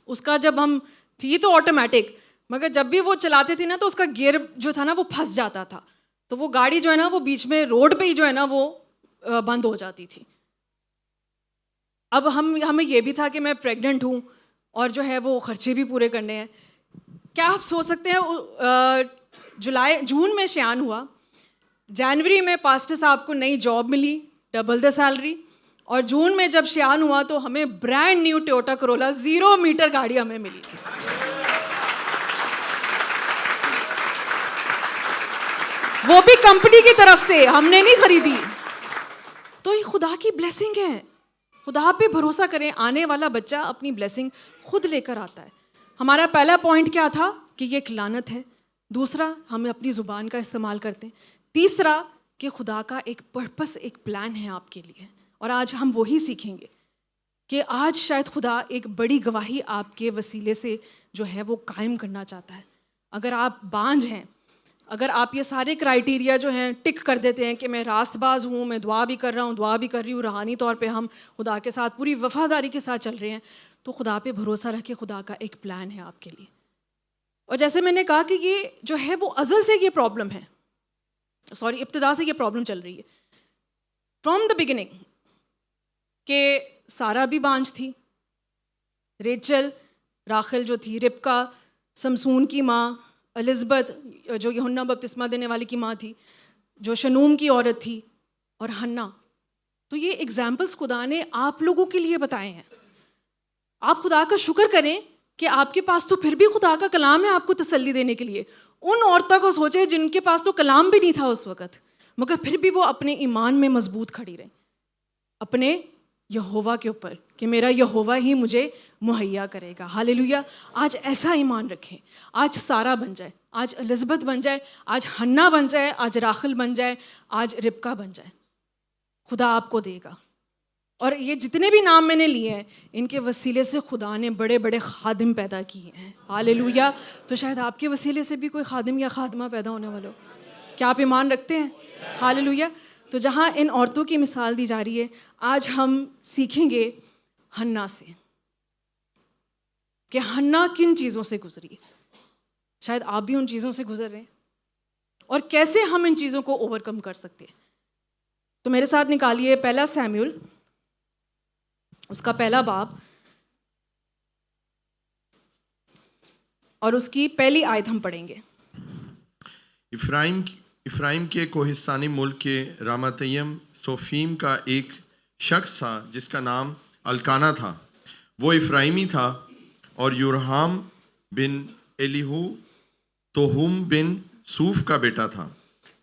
उसका जब हम थी तो ऑटोमेटिक, मगर जब भी वो चलाते थे ना तो उसका गियर जो था ना वो फंस जाता था। तो वो गाड़ी जो है ना वो बीच में रोड पे ही जो है ना वो बंद हो जाती थी। अब हमें ये भी था कि मैं प्रेग्नेंट हूँ और जो है वो खर्चे भी पूरे करने हैं। क्या आप सोच सकते हैं, जून में शयान हुआ, जनवरी में पास्टर साहब को नई जॉब मिली, डबल द सैलरी, और जून में जब शयान हुआ तो हमें brand new Toyota Corolla 0 metre गाड़ी हमें मिली थी। वो भी कंपनी की तरफ से, हमने नहीं खरीदी। तो ये खुदा की ब्लेसिंग है। खुदा पे भरोसा करें, आने वाला बच्चा अपनी ब्लेसिंग खुद लेकर आता है। हमारा पहला पॉइंट क्या था कि ये एक लानत है। दूसरा, हम अपनी ज़ुबान का इस्तेमाल करते हैं। तीसरा, कि खुदा का एक पर्पस, एक प्लान है आपके लिए, और आज हम वही सीखेंगे कि आज शायद खुदा एक बड़ी गवाही आपके वसीले से जो है वो कायम करना चाहता है। अगर आप बांझ हैं, अगर आप ये सारे क्राइटेरिया जो हैं टिक कर देते हैं कि मैं रास्तबाज हूँ, मैं दुआ भी कर रहा हूँ, दुआ भी कर रही हूँ, रूहानी तौर पे हम खुदा के साथ पूरी वफादारी के साथ चल रहे हैं, तो खुदा पे भरोसा रखें, खुदा का एक प्लान है आपके लिए। और जैसे मैंने कहा कि ये जो है वो अज़ल से ये प्रॉब्लम है, इब्तिदा से ये प्रॉब्लम चल रही है, फ्रॉम द बिगिनिंग, कि सारा भी बांझ थी, रेचल, राखल जो थी, रिबका, समसून की माँ, एलिज़ाबेथ जो यूहन्ना बपतिस्मा देने वाली की माँ थी, जो शनूम की औरत थी, और हन्ना। तो ये एग्जाम्पल्स खुदा ने आप लोगों के लिए बताए हैं। आप खुदा का शुक्र करें कि आपके पास तो फिर भी खुदा का कलाम है आपको तसल्ली देने के लिए। उन औरतों को सोचे जिनके पास तो कलाम भी नहीं था उस वक़्त, मगर फिर भी वो अपने ईमान में मजबूत खड़ी रही, अपने यहोवा के ऊपर, कि मेरा यहोवा ही मुझे मुहैया करेगा। हालेलुया। आज ऐसा ईमान रखें, आज सारा बन जाए, आज एलिज़ाबेथ बन जाए, आज हन्ना बन जाए, आज राखल बन जाए, आज रिबका बन जाए। खुदा आपको देगा। और ये जितने भी नाम मैंने लिए हैं, इनके वसीले से खुदा ने बड़े बड़े खादिम पैदा किए हैं। हालेलुया। तो शायद आपके वसीले से भी कोई खादिम या खादमा पैदा होने वाला हो। क्या आप ईमान रखते हैं? हालेलुया। तो जहाँ इन औरतों की मिसाल दी जा रही है, आज हम सीखेंगे हन्ना से कि हन्ना किन चीज़ों से गुजरी। शायद आप भी उन चीज़ों से गुजर रहे हैं, और कैसे हम इन चीज़ों को ओवरकम कर सकते हैं। तो मेरे साथ निकालिए 1 सैमुएल, उसका 1 बाब, और उसकी पहली आयत हम पढ़ेंगे। इफ्राइम के कोहिस्तानी मुल्क के रामातयम सोफीम का एक शख्स था जिसका नाम अल्काना था। वो इफ्राइमी था और यूरहाम बिन एलीहू तोहुम बिन सूफ का बेटा था।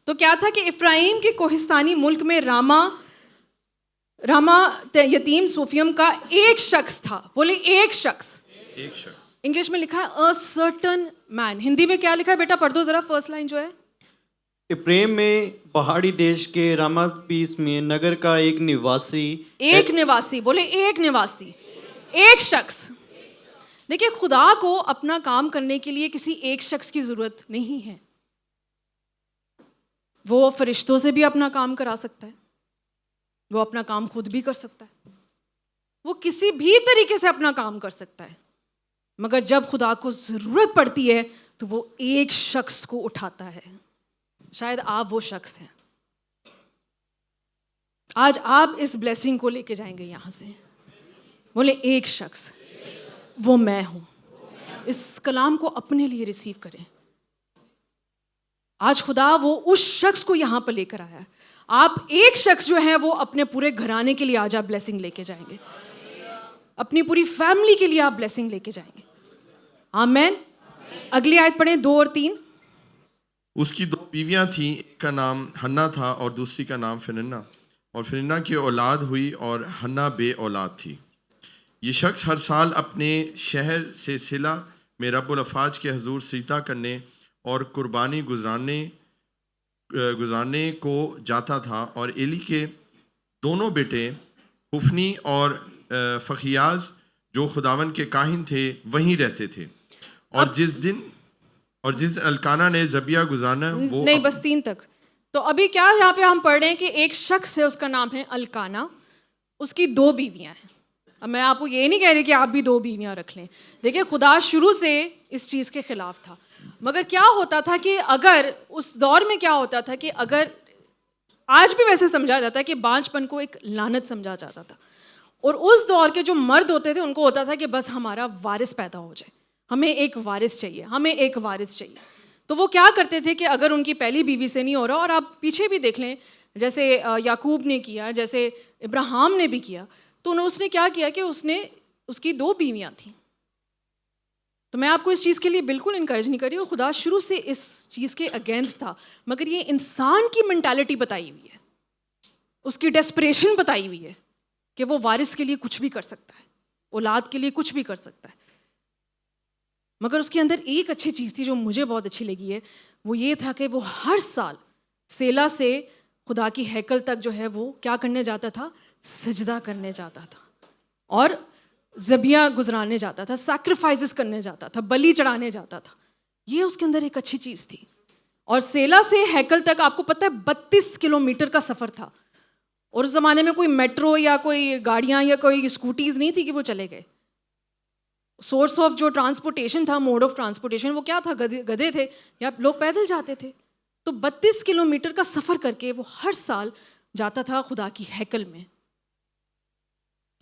तो क्या था कि इफ्राइम के कोहिस्तानी मुल्क में रामा यतीम सोफियम का एक शख्स था। बोले एक शख्स। इंग्लिश में लिखा है अ सर्टन मैन। हिंदी में क्या लिखा है बेटा? पढ़ दो जरा फर्स्ट लाइन जो है। प्रेम में पहाड़ी देश के रामापीस में नगर का एक निवासी एक निवासी, बोले एक निवासी, एक शख्स। देखिए, खुदा को अपना काम करने के लिए किसी एक शख्स की जरूरत नहीं है। वो फरिश्तों से भी अपना काम करा सकता है, वो अपना काम खुद भी कर सकता है, वो किसी भी तरीके से अपना काम कर सकता है। मगर जब खुदा को जरूरत पड़ती है तो वो एक शख्स को उठाता है। शायद आप वो शख्स हैं। आज आप इस ब्लेसिंग को लेके जाएंगे यहां से। बोले एक शख्स, वो मैं हूं। इस कलाम को अपने लिए रिसीव करें। आज खुदा वो उस शख्स को यहां पर लेकर आया है। आप एक शख्स जो है वो अपने पूरे घराने के लिए आज आप ब्लेसिंग लेके जाएंगे, अपनी पूरी फैमिली के लिए आप ब्लेसिंग लेके जाएंगे। आमेन। अगली आयत पढ़ें, 2 और 3। उसकी 2 बीवियां थीं, एक का नाम हन्ना था और दूसरी का नाम फिनन्ना। और फिनन्ना की औलाद हुई और हन्ना बे औलाद थी। ये शख्स हर साल अपने शहर से सिला में रब्बुल अफाज के हजूर सजदा करने और कुर्बानी गुजारने को जाता था। और एली के दोनों बेटे हुफनी और फ़खियाज जो खुदावन के काहिन थे वहीं रहते थे। और जिस दिन अल्काना ने जबिया गुजारना वो नहीं, बस 3 तक। तो अभी क्या यहाँ पे हम पढ़ रहे हैं कि एक शख्स है, उसका नाम है अल्काना, उसकी 2 बीवियां हैं। अब मैं आपको ये नहीं कह रही कि आप भी 2 बीवियां रख लें। देखिए, खुदा शुरू से इस चीज़ के खिलाफ था। मगर क्या होता था कि अगर उस दौर में क्या होता था कि अगर आज भी वैसे समझा जाता है कि बांझपन को एक लानत समझा जाता था। और उस दौर के जो मर्द होते थे उनको होता था कि बस हमारा वारिस पैदा हो जाए, हमें एक वारिस चाहिए, हमें एक वारिस चाहिए। तो वो क्या करते थे कि अगर उनकी पहली बीवी से नहीं हो रहा, और आप पीछे भी देख लें जैसे याकूब ने किया, जैसे इब्राहिम ने भी किया, तो उसने क्या किया कि उसकी 2 बीवियां थीं। तो मैं आपको इस चीज़ के लिए बिल्कुल इनकरेज नहीं कर रही हूँ। खुदा शुरू से इस चीज़ के अगेंस्ट था। मगर ये इंसान की मेंटालिटी बताई हुई है, उसकी डेस्परेशन बताई हुई है कि वो वारिस के लिए कुछ भी कर सकता है, औलाद के लिए कुछ भी कर सकता है। मगर उसके अंदर एक अच्छी चीज़ थी जो मुझे बहुत अच्छी लगी है, वो ये था कि वो हर साल सेला से खुदा की हैकल तक जो है वो क्या करने जाता था, सजदा करने जाता था और ज़बिया गुजराने जाता था, सैक्रिफाइसेस करने जाता था, बलि चढ़ाने जाता था। ये उसके अंदर एक अच्छी चीज़ थी। और सेला से हैकल तक आपको पता है 32 किलोमीटर का सफ़र था। और उस ज़माने में कोई मेट्रो या कोई गाड़ियाँ या कोई स्कूटीज़ नहीं थी कि वो चले गए। सोर्स ऑफ जो ट्रांसपोर्टेशन था, मोड ऑफ ट्रांसपोर्टेशन, वो क्या था, गधे थे या लोग पैदल जाते थे। तो 32 किलोमीटर का सफ़र करके वो हर साल जाता था खुदा की हैकल में।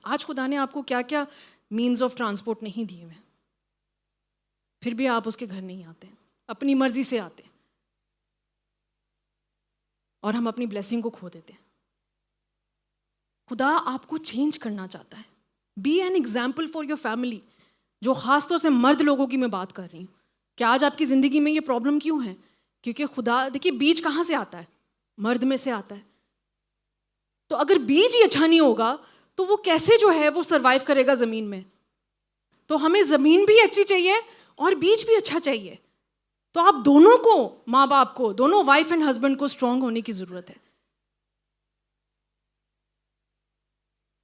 आज खुदा ने आपको क्या क्या मीन्स ऑफ ट्रांसपोर्ट नहीं दिए हुए, फिर भी आप उसके घर नहीं आते, अपनी मर्जी से आते और हम अपनी ब्लेसिंग को खो देते हैं। खुदा आपको चेंज करना चाहता है। Be an example for your family. जो ख़ास तौर से मर्द लोगों की मैं बात कर रही हूँ कि आज आपकी ज़िंदगी में ये प्रॉब्लम क्यों है, क्योंकि खुदा, देखिए बीज कहाँ से आता है, मर्द में से आता है। तो अगर बीज ही अच्छा नहीं होगा तो वो कैसे जो है वो सरवाइव करेगा ज़मीन में। तो हमें ज़मीन भी अच्छी चाहिए और बीज भी अच्छा चाहिए। तो आप दोनों को, माँ बाप को, दोनों वाइफ एंड हस्बैंड को स्ट्रांग होने की ज़रूरत है।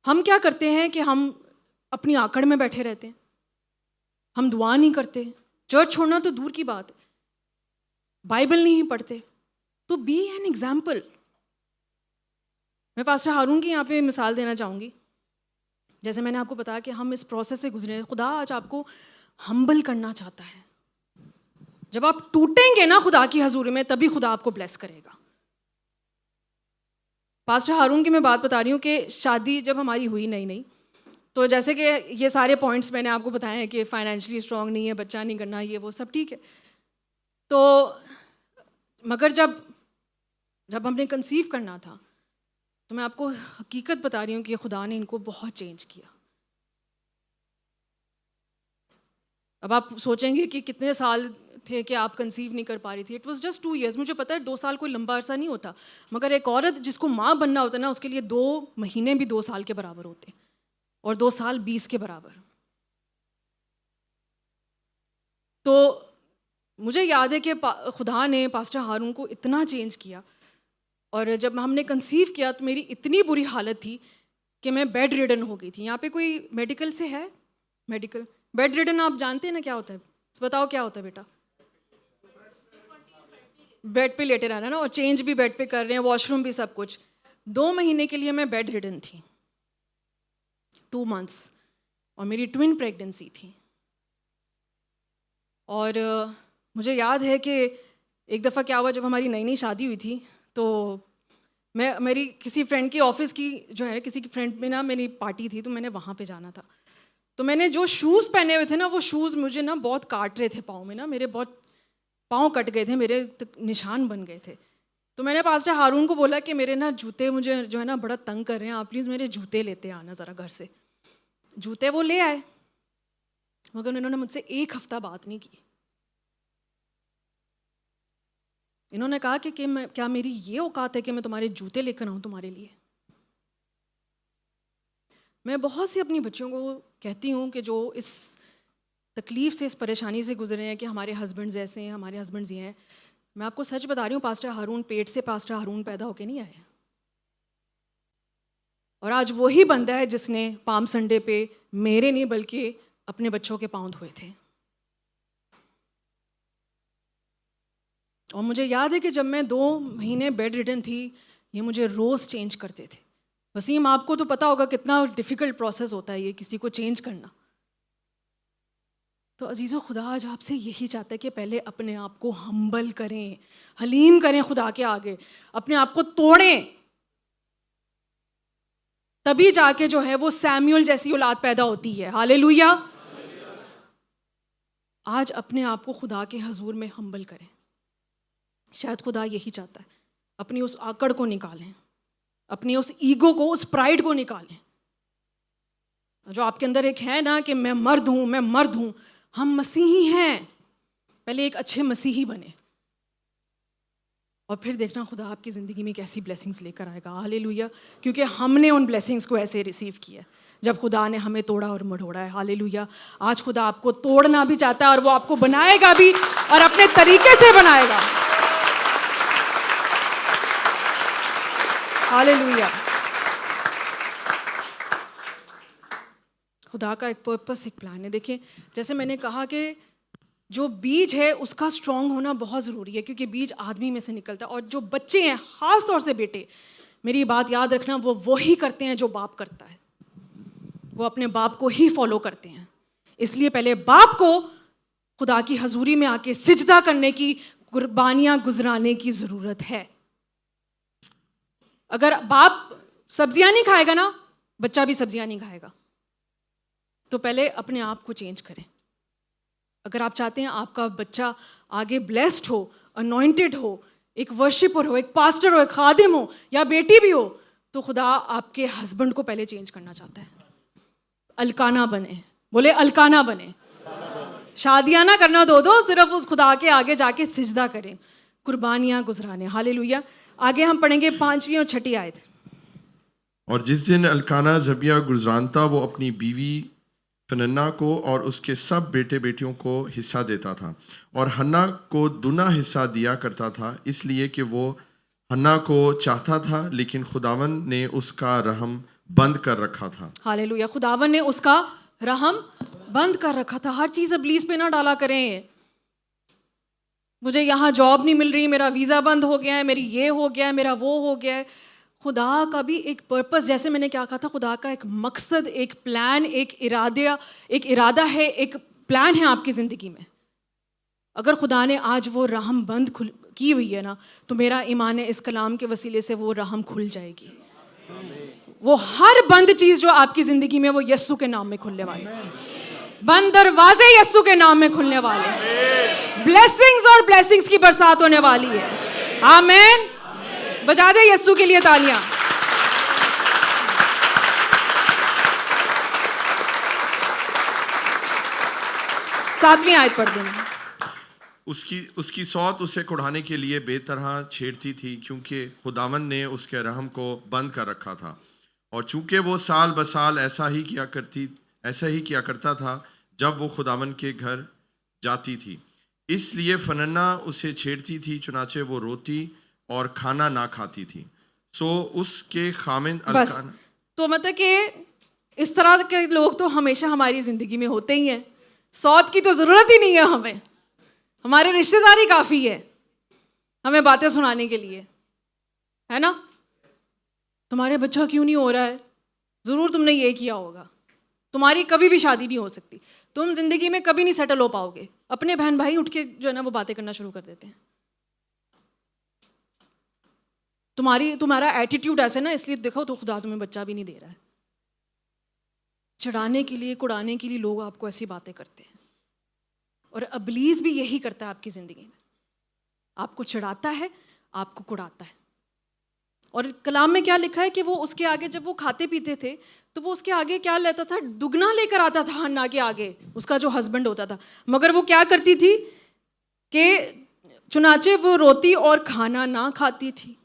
हम क्या करते हैं कि हम अपनी आकड़ में बैठे रहते हैं, हम दुआ नहीं करते, चर्च छोड़ना तो दूर की बात है, बाइबल नहीं पढ़ते। तो बी एन एग्जाम्पल। मैं पास्टर हारून की यहाँ पे मिसाल देना चाहूँगी। जैसे मैंने आपको बताया कि हम इस प्रोसेस से गुजरे हैं। खुदा आज आपको हम्बल करना चाहता है। जब आप टूटेंगे ना खुदा की हजूरी में, तभी खुदा आपको ब्लेस करेगा। पास्टर हारून की मैं बात बता रही हूँ कि शादी जब हमारी हुई नई, तो जैसे कि ये सारे पॉइंट्स मैंने आपको बताए हैं कि फाइनेंशियली स्ट्रांग नहीं है, बच्चा नहीं करना, ये वो सब ठीक है। तो मगर जब हमने कंसीव करना था, तो मैं आपको हकीकत बता रही हूँ कि खुदा ने इनको बहुत चेंज किया। अब आप सोचेंगे कि कितने साल थे कि आप कंसीव नहीं कर पा रही थी। It was just 2 years। मुझे पता है 2 साल कोई लंबा अरसा नहीं होता, मगर एक औरत जिसको माँ बनना होता है ना, उसके लिए 2 महीने भी 2 साल के बराबर होते हैं और 2 साल 20 के बराबर। तो मुझे याद है कि खुदा ने पास्टर हारून को इतना चेंज किया, और जब हमने कंसीव किया तो मेरी इतनी बुरी हालत थी कि मैं बेड रिडन हो गई थी। यहाँ पे कोई मेडिकल से है? मेडिकल बेड रिडन आप जानते हैं ना क्या होता है? बताओ क्या होता है बेटा? बेड पे लेटे रहना ना, और चेंज भी बेड पे कर रहे हैं, वॉशरूम भी, सब कुछ। 2 महीने के लिए मैं बेड रिडन थी, 2 मंथ्स, और मेरी ट्विन प्रेगनेंसी थी। और मुझे याद है कि एक दफ़ा क्या हुआ, जब हमारी नई नई शादी हुई थी तो मेरी किसी फ्रेंड की ऑफिस की जो है, किसी की फ्रेंड में ना मेरी पार्टी थी, तो मैंने वहाँ पे जाना था। तो मैंने जो शूज़ पहने हुए थे ना, वो शूज़ मुझे ना बहुत काट रहे थे पाँव में ना, मेरे बहुत पाँव कट गए थे, मेरे निशान बन गए थे। तो मैंने पास्टर हारून को बोला कि मेरे ना जूते मुझे जो है ना बड़ा तंग कर रहे हैं, आप प्लीज़ मेरे जूते लेते आना ज़रा घर से। जूते वो ले आए, मगर उन्होंने मुझसे 1 हफ्ता बात नहीं की। इन्होंने कहा कि क्या मेरी ये औकात है कि मैं तुम्हारे जूते लेकर आऊँ तुम्हारे लिए? मैं बहुत सी अपनी बच्चियों को कहती हूँ कि जो इस तकलीफ़ से, इस परेशानी से गुजरे हैं कि हमारे हस्बैंड्स ऐसे हैं, हमारे हस्बैंड्स ये हैं, मैं आपको सच बता रही हूँ, पास्टर हारून पेट से पास्टर हारून पैदा होके नहीं आए। और आज वही बंदा है जिसने पाम संडे पे मेरे नहीं बल्कि अपने बच्चों के पाँव धोए थे। और मुझे याद है कि जब मैं 2 महीने बेड रिडन थी, ये मुझे रोज़ चेंज करते थे। वसीम, आपको तो पता होगा कितना डिफ़िकल्ट प्रोसेस होता है ये किसी को चेंज करना। तो अजीज़ों, खुदा आज आपसे यही चाहता है कि पहले अपने आप को हम्बल करें, हलीम करें खुदा के आगे, अपने आप को तोड़ें, तभी जाके जो है वो सैमुअल जैसी औलाद पैदा होती है। हालेलुया। आज अपने आप को खुदा के हजूर में हम्बल करें। शायद खुदा यही चाहता है, अपनी उस आकड़ को निकालें, अपनी उस ईगो को, उस प्राइड को निकालें जो आपके अंदर एक है ना कि मैं मर्द हूँ, मैं मर्द हूँ। हम मसीही हैं, पहले एक अच्छे मसीही बने, और फिर देखना खुदा आपकी ज़िंदगी में कैसी ब्लेसिंग्स लेकर आएगा। हालेलुया। क्योंकि हमने उन ब्लेसिंग्स को ऐसे रिसीव किया जब खुदा ने हमें तोड़ा और मढ़ोड़ा है। हालेलुया। आज खुदा आपको तोड़ना भी चाहता है, और वो आपको बनाएगा भी, और अपने तरीके से बनाएगा। हालेलुया। खुदा का एक पर्पस, एक प्लान है। देखिए, जैसे मैंने कहा कि जो बीज है उसका स्ट्रांग होना बहुत ज़रूरी है, क्योंकि बीज आदमी में से निकलता है। और जो बच्चे हैं, ख़ास तौर से बेटे, मेरी बात याद रखना, वो वही करते हैं जो बाप करता है। वो अपने बाप को ही फॉलो करते हैं। इसलिए पहले बाप को खुदा की हजूरी में आके सिजदा करने की, कुर्बानियाँ गुजराने की ज़रूरत है। अगर बाप सब्जियां नहीं खाएगा ना, बच्चा भी सब्जियां नहीं खाएगा। तो पहले अपने आप को चेंज करें। अगर आप चाहते हैं आपका बच्चा आगे ब्लेस्ड हो, अनॉइंटेड हो, एक वर्शिपर हो, एक पास्टर हो, एक खादिम हो, या बेटी भी हो, तो खुदा आपके हस्बैंड को पहले चेंज करना चाहता है। अलकाना बने, बोले अलकाना बने। शादियां ना करना दो, सिर्फ उस खुदा के आगे जाके सिजदा करें, कुर्बानियां गुजराने। हालेलुया। आगे हम पढ़ेंगे 5वीं और 6ठी आयत। और जिस दिन अलकाना जबिया गुजरानता, वो अपनी बीवी फनन्ना को और उसके सब बेटे बेटियों को हिस्सा देता था, और हन्ना को दुना हिस्सा दिया करता था, इसलिए कि वो हन्ना को चाहता था, लेकिन खुदावन ने उसका रहम बंद कर रखा था। हालेलुया। खुदावन ने उसका रहम बंद कर रखा था। हर चीज़ इब्लीस पे ना डाला करें। मुझे यहाँ जॉब नहीं मिल रही, मेरा वीज़ा बंद हो गया है, मेरी ये हो गया है, मेरा वो हो गया है। खुदा का भी एक पर्पस, जैसे मैंने क्या कहा था, खुदा का एक मकसद, एक प्लान, एक इरादा है, एक प्लान है आपकी ज़िंदगी में। अगर खुदा ने आज वो रहम बंद की हुई है ना, तो मेरा ईमान है इस कलाम के वसीले से वो रहम खुल जाएगी। वो हर बंद चीज़ जो आपकी ज़िंदगी में, वो यस्सु के नाम में खुलने वाली है। बंद दरवाजे यस्सु के नाम में खुलने वाले हैं। ब्लेसिंग्स और ब्लेसिंग्स की बरसात होने वाली है। आमीन। बजा दे यस्सु के लिए तालियां। सातवीं आयत पढ़ देना। उसकी सौत उसे कुढ़ाने के लिए बेतरह छेड़ती थी, क्योंकि खुदावन ने उसके रहम को बंद कर रखा था, और चूंकि वो साल बसाल ऐसा ही किया करता था जब वो खुदावन के घर जाती थी। इसलिए फनन्ना उसे छेड़ती थी, चुनाचे वो रोती और खाना ना खाती थी। सो उसके खामिन बस। अल्काना। तो मतलब कि इस तरह के लोग तो हमेशा हमारी ज़िंदगी में होते ही हैं। सौत की तो ज़रूरत ही नहीं है हमें, हमारे रिश्तेदार ही काफ़ी है हमें बातें सुनाने के लिए, है ना। तुम्हारे बच्चा क्यों नहीं हो रहा है, ज़रूर तुमने ये किया होगा। तुम्हारी कभी भी शादी नहीं हो सकती, तुम ज़िंदगी में कभी नहीं सेटल हो पाओगे। अपने बहन भाई उठ के जो है ना वो बातें करना शुरू कर देते हैं। तुम्हारा एटीट्यूड ऐसे ना, इसलिए देखो तो खुदा तुम्हें बच्चा भी नहीं दे रहा है। चढ़ाने के लिए, कुड़ाने के लिए लोग आपको ऐसी बातें करते हैं, और इब्लीस भी यही करता है आपकी ज़िंदगी में। आपको चढ़ाता है, आपको कुड़ाता है। और कलाम में क्या लिखा है कि वो उसके आगे, जब वो खाते पीते थे तो वो उसके आगे क्या लेता था, दुगना लेकर आता था हन्ना के आगे, उसका जो हस्बैंड होता था। मगर वो क्या करती थी कि चुनाचे वो रोती और खाना ना खाती थी।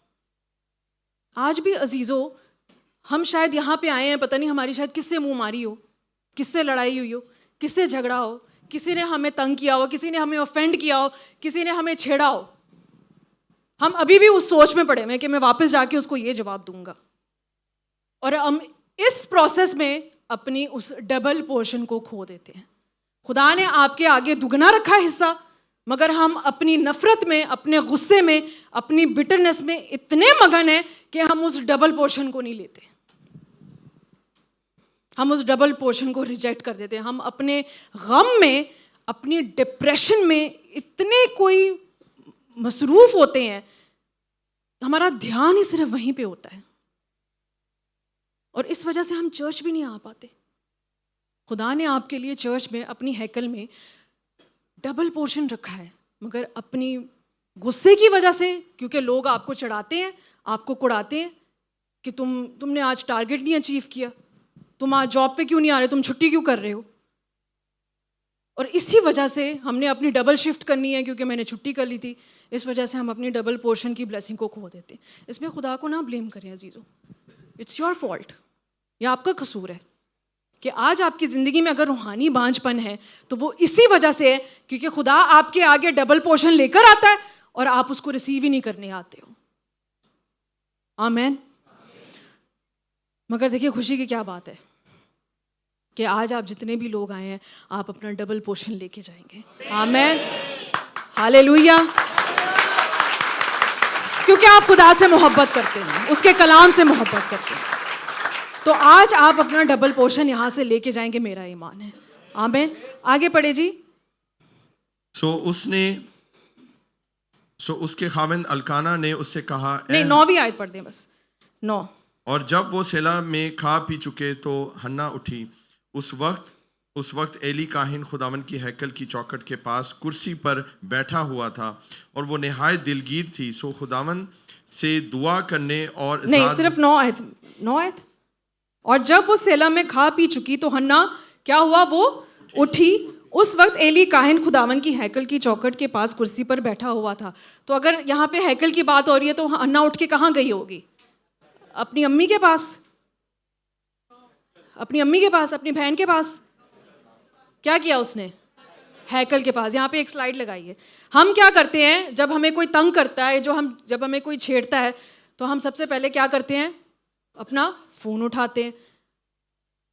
आज भी अजीज़ों, हम शायद यहाँ पे आए हैं, पता नहीं हमारी शायद किससे मुंह मारी हो, किससे लड़ाई हुई हो, किससे झगड़ा हो, किसी ने हमें तंग किया हो, किसी ने हमें ऑफेंड किया हो, किसी ने हमें छेड़ा हो। हम अभी भी उस सोच में पड़े हुए हैं कि मैं वापस जाके उसको ये जवाब दूंगा, और हम इस प्रोसेस में अपनी उस डबल पोर्शन को खो देते हैं। खुदा ने आपके आगे दुगना रखा है हिस्सा, मगर हम अपनी नफरत में, अपने गुस्से में, अपनी बिटरनेस में इतने मगन हैं कि हम उस डबल पोर्शन को नहीं लेते। हम उस डबल पोर्शन को रिजेक्ट कर देते हैं। हम अपने गम में, अपनी डिप्रेशन में इतने कोई मसरूफ होते हैं, हमारा ध्यान ही सिर्फ वहीं पे होता है, और इस वजह से हम चर्च भी नहीं आ पाते। खुदा ने आपके लिए चर्च में, अपनी हैकल में डबल पोर्शन रखा है, मगर अपनी गुस्से की वजह से, क्योंकि लोग आपको चढ़ाते हैं, आपको कुड़ाते हैं कि तुमने आज टारगेट नहीं अचीव किया, तुम आज जॉब पे क्यों नहीं आ रहे, तुम छुट्टी क्यों कर रहे हो। और इसी वजह से हमने अपनी डबल शिफ्ट करनी है, क्योंकि मैंने छुट्टी कर ली थी, इस वजह से हम अपनी डबल पोर्शन की ब्लेसिंग को खो देते हैं। इसमें खुदा को ना ब्लेम करें अजीज़ों, इट्स योर फॉल्ट, यह आपका कसूर है कि आज आपकी ज़िंदगी में अगर रूहानी बांझपन है तो वो इसी वजह से है क्योंकि खुदा आपके आगे डबल पोर्शन लेकर आता है और आप उसको रिसीव ही नहीं करने आते हो। आमेन। मगर देखिए खुशी की क्या बात है कि आज आप जितने भी लोग आए हैं, आप अपना डबल पोर्शन लेके जाएंगे। आमेन, हालेलुया। क्योंकि आप खुदा से मोहब्बत करते हैं, उसके कलाम से मोहब्बत करते हैं, तो आज आप अपना डबल पोर्शन यहाँ से लेके जाएंगे, मेरा ईमान है। आमीन। आगे पढ़े जी। उसके खाविंद अल्काना ने उससे कहा, नहीं, 9वीं आयत पढ़ दें बस, 9। और जब वो सेला में खा पी चुके तो हन्ना उठी। उस वक्त एली काहिन खुदावन की हैकल की चौखट के पास कुर्सी पर बैठा हुआ था और वो निहायत दिलगीर थी। सो खुदावन से दुआ करने और नहीं, सिर्फ 9 आयत। और जब वो सेला में खा पी चुकी तो हन्ना क्या हुआ, वो उठी। उस वक्त एली काहिन खुदावन की हैकल की चौखट के पास कुर्सी पर बैठा हुआ था। तो अगर यहाँ पे हैकल की बात हो रही है तो हन्ना उठ के कहाँ गई होगी? अपनी अम्मी के पास, अपनी बहन के पास। क्या किया उसने? हैकल के पास। यहाँ पे एक स्लाइड लगाई है। हम क्या करते हैं जब हमें कोई तंग करता है, जब हमें कोई छेड़ता है, तो हम सबसे पहले क्या करते हैं? अपना फोन उठाते हैं।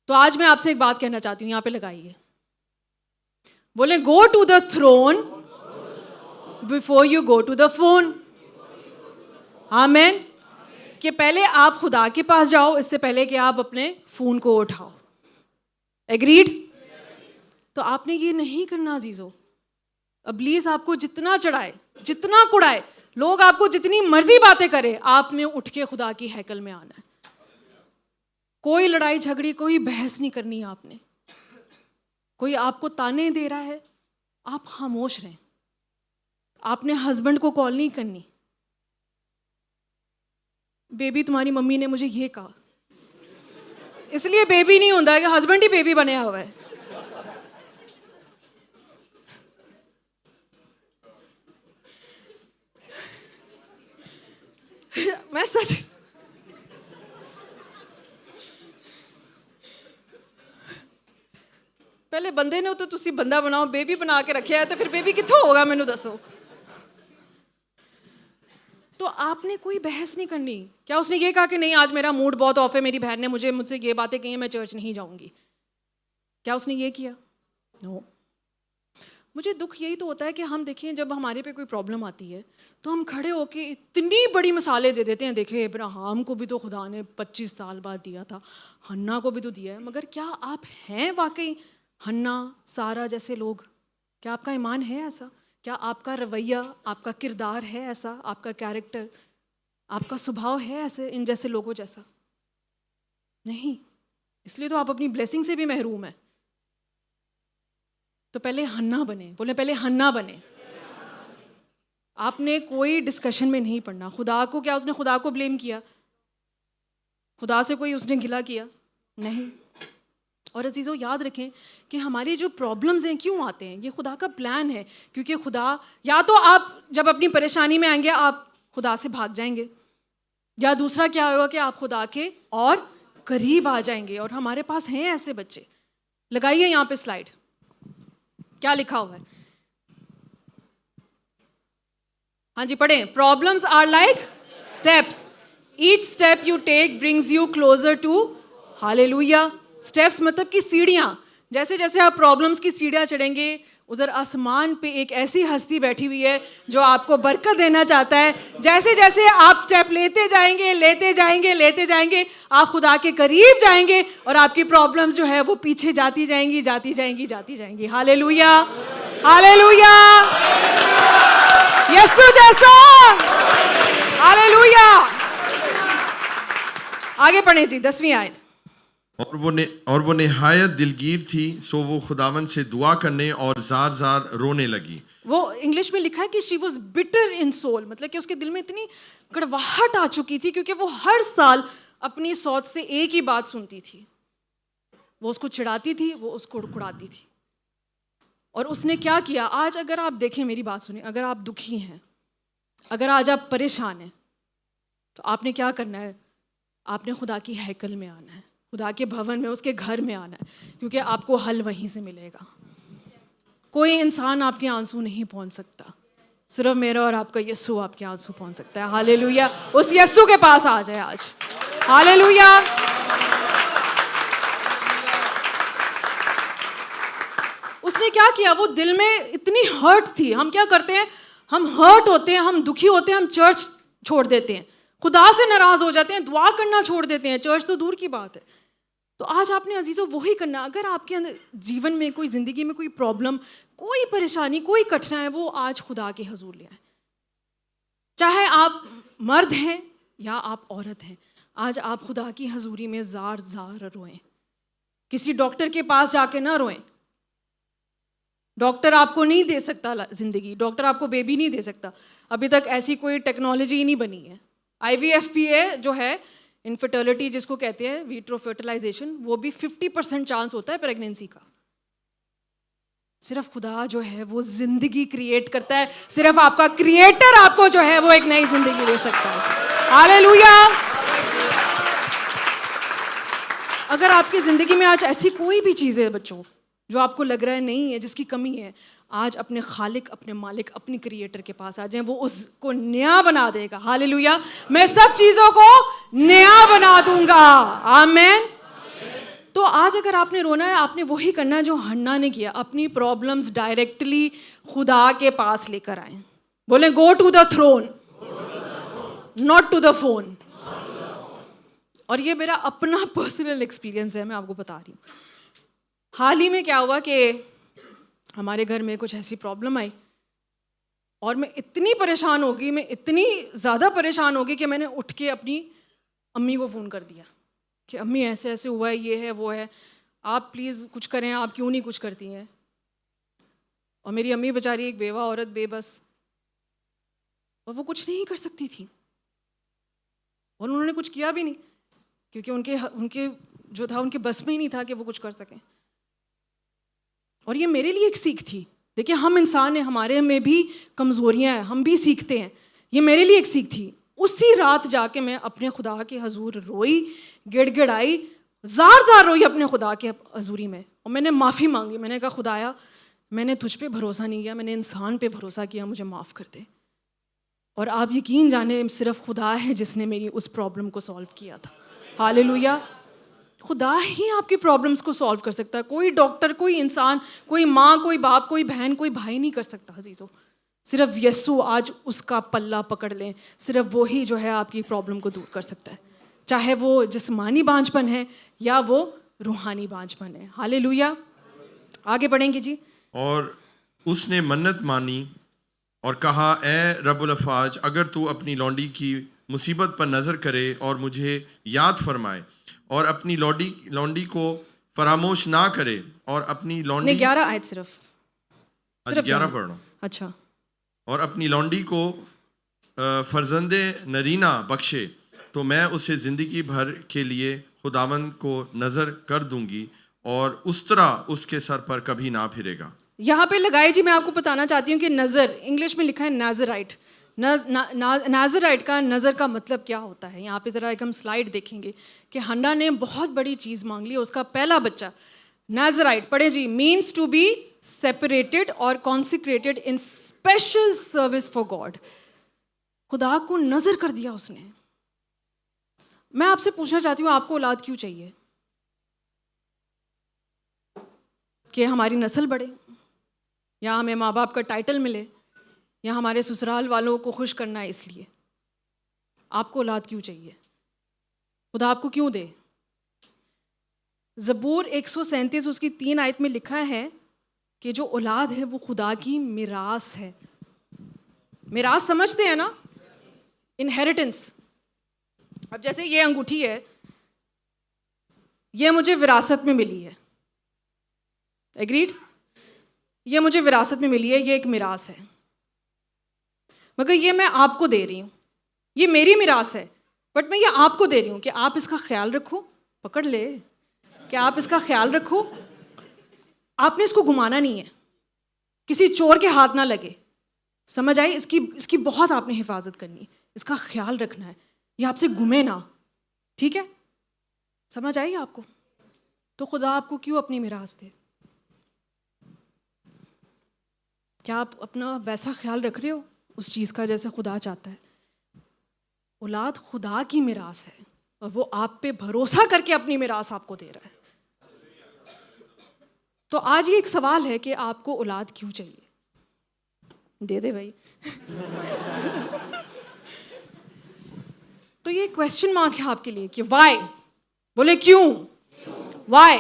तो आज मैं आपसे एक बात कहना चाहती हूँ, यहाँ पे लगाइए, बोले go to the throne before you go to the phone. Amen. कि पहले आप खुदा के पास जाओ, इससे पहले कि आप अपने फोन को उठाओ। एग्रीड? तो आपने ये नहीं करना अजीजों। इब्लीस आपको जितना चढ़ाए, जितना कुड़ाए, लोग आपको जितनी मर्जी बातें करे, आपने उठ के खुदा की हैकल में आना है। कोई लड़ाई झगड़ी, कोई बहस नहीं करनी है आपने। कोई आपको ताने दे रहा है, आप खामोश रहें। आपने हस्बैंड को कॉल नहीं करनी, बेबी तुम्हारी मम्मी ने मुझे ये कहा, इसलिए बेबी नहीं होता है कि हस्बैंड ही बेबी बने हुआ है। मैं सच, ਪਹਿਲੇ ਬੰਦੇ ਨੇ ਤਾਂ ਤੁਸੀਂ ਬੰਦਾ ਬਣਾਓ, ਬੇਬੀ ਬਣਾ ਕੇ ਰੱਖਿਆ है तो फिर बेबी कित्थों होगा, मैनू दसो। तो आपने कोई बहस नहीं करनी। क्या उसने ये कहा कि नहीं आज मेरा मूड बहुत ऑफ है, मेरी बहन ने मुझसे ये बातें कही हैं, मैं चर्च नहीं जाऊंगी? क्या उसने ये किया? नो। मुझे दुख यही तो होता है कि हम देखिए जब हमारे पे कोई प्रॉब्लम आती है तो हम खड़े होके इतनी बड़ी मिसालें दे देते हैं। देखिए इब्राहिम को भी तो खुदा ने 25 साल बाद दिया था, हन्ना को भी तो दिया है, मगर क्या आप हैं वाकई हन्ना सारा जैसे लोग? क्या आपका ईमान है ऐसा? क्या आपका रवैया, आपका किरदार है ऐसा? आपका कैरेक्टर, आपका स्वभाव है ऐसे इन जैसे लोगों जैसा? नहीं। इसलिए तो आप अपनी ब्लेसिंग से भी महरूम है। तो पहले हन्ना बने, बोले पहले हन्ना बने। आपने कोई डिस्कशन में नहीं पढ़ना। खुदा को क्या उसने खुदा को ब्लेम किया? खुदा से कोई उसने गिला किया? नहीं। और अजीज़ों याद रखें कि हमारे जो प्रॉब्लम्स हैं क्यों आते हैं, ये खुदा का प्लान है। क्योंकि खुदा, या तो आप जब अपनी परेशानी में आएंगे आप खुदा से भाग जाएंगे, या दूसरा क्या होगा कि आप खुदा के और करीब आ जाएंगे। और हमारे पास हैं ऐसे बच्चे। लगाइए यहाँ पे स्लाइड, क्या लिखा हुआ है? हाँ जी पढ़ें। Problems are like steps, each step you take brings you closer to hallelujah. Steps मतलब कि सीढ़ियाँ। जैसे जैसे आप प्रॉब्लम्स की सीढ़ियाँ चढ़ेंगे, उधर आसमान पे एक ऐसी हस्ती बैठी हुई है जो आपको बरकत देना चाहता है। जैसे जैसे आप स्टेप लेते जाएंगे लेते जाएंगे लेते जाएंगे, आप खुदा के करीब जाएंगे और आपकी प्रॉब्लम्स जो है वो पीछे जाती जाएंगी जाती जाएंगी जाती जाएंगी। हालेलुया हालेलुया, यीशु जैसा। हालेलुया। आगे पढ़ें जी, 10वीं आयत। और वो निहायत दिलगीर थी, सो वो खुदावन से दुआ करने और जार जार रोने लगी। वो इंग्लिश में लिखा है कि she was bitter in soul, मतलब कि उसके दिल में इतनी कड़वाहट आ चुकी थी क्योंकि वो हर साल अपनी सौत से एक ही बात सुनती थी। वो उसको चिढ़ाती थी, वो उसको उड़ाती थी। और उसने क्या किया? आज अगर आप देखें, मेरी बात सुनिए, अगर आप दुखी हैं, अगर आज आप परेशान हैं, तो आपने क्या करना है? आपने खुदा की हैकल में आना है, खुदा के भवन में, उसके घर में आना है, क्योंकि आपको हल वहीं से मिलेगा। कोई इंसान आपके आंसू नहीं पहुंच सकता, सिर्फ मेरा और आपका यीशु आपके आंसू पहुंच सकता है। हालेलुया। उस यीशु के पास आ जाए आज। हालेलुया। उसने क्या किया? वो दिल में इतनी हर्ट थी। हम क्या करते हैं? हम हर्ट होते हैं, हम दुखी होते हैं, हम चर्च छोड़ देते हैं, खुदा से नाराज हो जाते हैं, दुआ करना छोड़ देते हैं, चर्च तो दूर की बात है। तो आज आपने अजीज़ों वही करना। अगर आपके अंदर जीवन में कोई ज़िंदगी में कोई प्रॉब्लम, कोई परेशानी, कोई कठिनाई, वो आज खुदा के हजूर ले आए। चाहे आप मर्द हैं या आप औरत हैं, आज आप खुदा की हजूरी में जार जार रोएं। किसी डॉक्टर के पास जाके ना रोएं। डॉक्टर आपको नहीं दे सकता ज़िंदगी, डॉक्टर आपको बेबी नहीं दे सकता। अभी तक ऐसी कोई टेक्नोलॉजी ही नहीं बनी है। IVF जो है, इनफर्टिलिटी जिसको कहते हैं, विट्रो फर्टिलाइजेशन, वो भी 50% चांस होता है प्रेगनेंसी का। सिर्फ खुदा जो है वो जिंदगी क्रिएट करता है। सिर्फ आपका क्रिएटर आपको जो है वो एक नई जिंदगी दे सकता है। हालेलुया। अगर आपकी जिंदगी में आज ऐसी कोई भी चीज़ है बच्चों जो आपको लग रहा है नहीं है, जिसकी कमी है, आज अपने खालिक, अपने मालिक, अपने क्रिएटर के पास आ जाएं, वो उसको नया बना देगा। हालेलुया। मैं सब चीज़ों को नया बना दूंगा। आमीन। तो आज अगर आपने रोना है, आपने वही करना है जो हन्ना ने किया। अपनी प्रॉब्लम्स डायरेक्टली खुदा के पास लेकर आए। बोले go to the throne, not to the phone. और ये मेरा अपना पर्सनल एक्सपीरियंस है, मैं आपको बता रही हूँ। हाल ही में क्या हुआ कि हमारे घर में कुछ ऐसी प्रॉब्लम आई और मैं इतनी परेशान हो गई, मैं इतनी ज़्यादा परेशान हो गई कि मैंने उठ के अपनी अम्मी को फ़ोन कर दिया कि अम्मी ऐसे ऐसे हुआ है, ये है वो है, आप प्लीज़ कुछ करें, आप क्यों नहीं कुछ करती हैं। और मेरी अम्मी बेचारी एक बेवा औरत, बेबस, और वो कुछ नहीं कर सकती थी और उन्होंने कुछ किया भी नहीं क्योंकि उनके जो था उनके बस में ही नहीं था कि वो कुछ कर सकें। और ये मेरे लिए एक सीख थी। देखिए हम इंसान हैं, हमारे में भी कमज़ोरियाँ हैं, हम भी सीखते हैं। ये मेरे लिए एक सीख थी। उसी रात जाके मैं अपने खुदा के हजूर रोई, गिड़गिड़ाई, जार जार रोई अपने खुदा के हजूरी में और मैंने माफ़ी मांगी। मैंने कहा खुदाया मैंने तुझ पे भरोसा नहीं किया, मैंने इंसान पे भरोसा किया, मुझे माफ़ कर दे। और आप यकीन जाने सिर्फ खुदा है जिसने मेरी उस प्रॉब्लम को सॉल्व किया था। हालेलुया। खुदा ही आपकी प्रॉब्लम्स को सॉल्व कर सकता है। कोई डॉक्टर, कोई इंसान, कोई माँ, कोई बाप, कोई बहन, कोई भाई नहीं कर सकता अजीज़ों। सिर्फ यस्सु आज उसका पल्ला पकड़ लें, सिर्फ वो ही जो है आपकी प्रॉब्लम को दूर कर सकता है, चाहे वो जिस्मानी बांझपन है या वो रूहानी बांझपन है। हालेलुया। आगे बढ़ेंगे जी। और उसने मन्नत मानी और कहा, ए रब्बुल अफ़ाज, अगर तू अपनी लौंडी की मुसीबत पर नज़र करे और मुझे याद फरमाए और अपनी लौंडी को फरामोश ना करे और अपनी लौंडी नहीं 11 आयत सिर्फ 11 पढ़ रहा हूं। अच्छा। और अपनी लौंडी को फर्जंदे नरीना बख्शे तो मैं उसे ज़िंदगी भर के लिए खुदावंद को नज़र कर दूंगी और उस तरह उसके सर पर कभी ना फिरेगा। यहाँ पे लगाए जी, मैं आपको बताना चाहती हूँ कि नज़र इंग्लिश में लिखा है नाजराइट। नाजराइट का नज़र का मतलब क्या होता है। यहाँ पे ज़रा एक हम स्लाइड देखेंगे कि हन्ना ने बहुत बड़ी चीज़ मांग ली। उसका पहला बच्चा नाजराइट, पढ़े जी, मीन्स टू बी सेपरेटेड और consecrated in special service for God. खुदा को नज़र कर दिया उसने। मैं आपसे पूछना चाहती हूँ, आपको औलाद क्यों चाहिए? कि हमारी नस्ल बढ़े, या हमें माँ बाप का टाइटल मिले, या हमारे ससुराल वालों को खुश करना है इसलिए? आपको औलाद क्यों चाहिए? खुदा आपको क्यों दे? ज़बूर 137 उसकी 3 आयत में लिखा है कि जो औलाद है वो खुदा की मिरास है। मिरास समझते हैं ना, इनहेरिटेंस। अब जैसे ये अंगूठी है, ये मुझे विरासत में मिली है, एग्रीड? ये मुझे विरासत में मिली है, ये एक मिरास है, मगर ये मैं आपको दे रही हूँ। ये मेरी मिरास है, बट मैं ये आपको दे रही हूँ कि आप इसका ख्याल रखो। पकड़ ले कि आप इसका ख्याल रखो। आपने इसको घुमाना नहीं है, किसी चोर के हाथ ना लगे, समझ आई? इसकी बहुत आपने हिफाजत करनी है, इसका ख्याल रखना है, ये आपसे घूमे ना, ठीक है? समझ आई आपको? तो खुदा आपको क्यों अपनी मिरास दे? क्या आप अपना वैसा ख्याल रख रहे हो उस चीज़ का जैसे खुदा चाहता है? औलाद खुदा की मिरास है और वो आप पे भरोसा करके अपनी मिरास आपको दे रहा है। तो आज ये एक सवाल है कि आपको औलाद क्यों चाहिए? दे दे भाई। तो ये क्वेश्चन मार्क है आपके लिए कि वाई, बोले क्यों, वाई?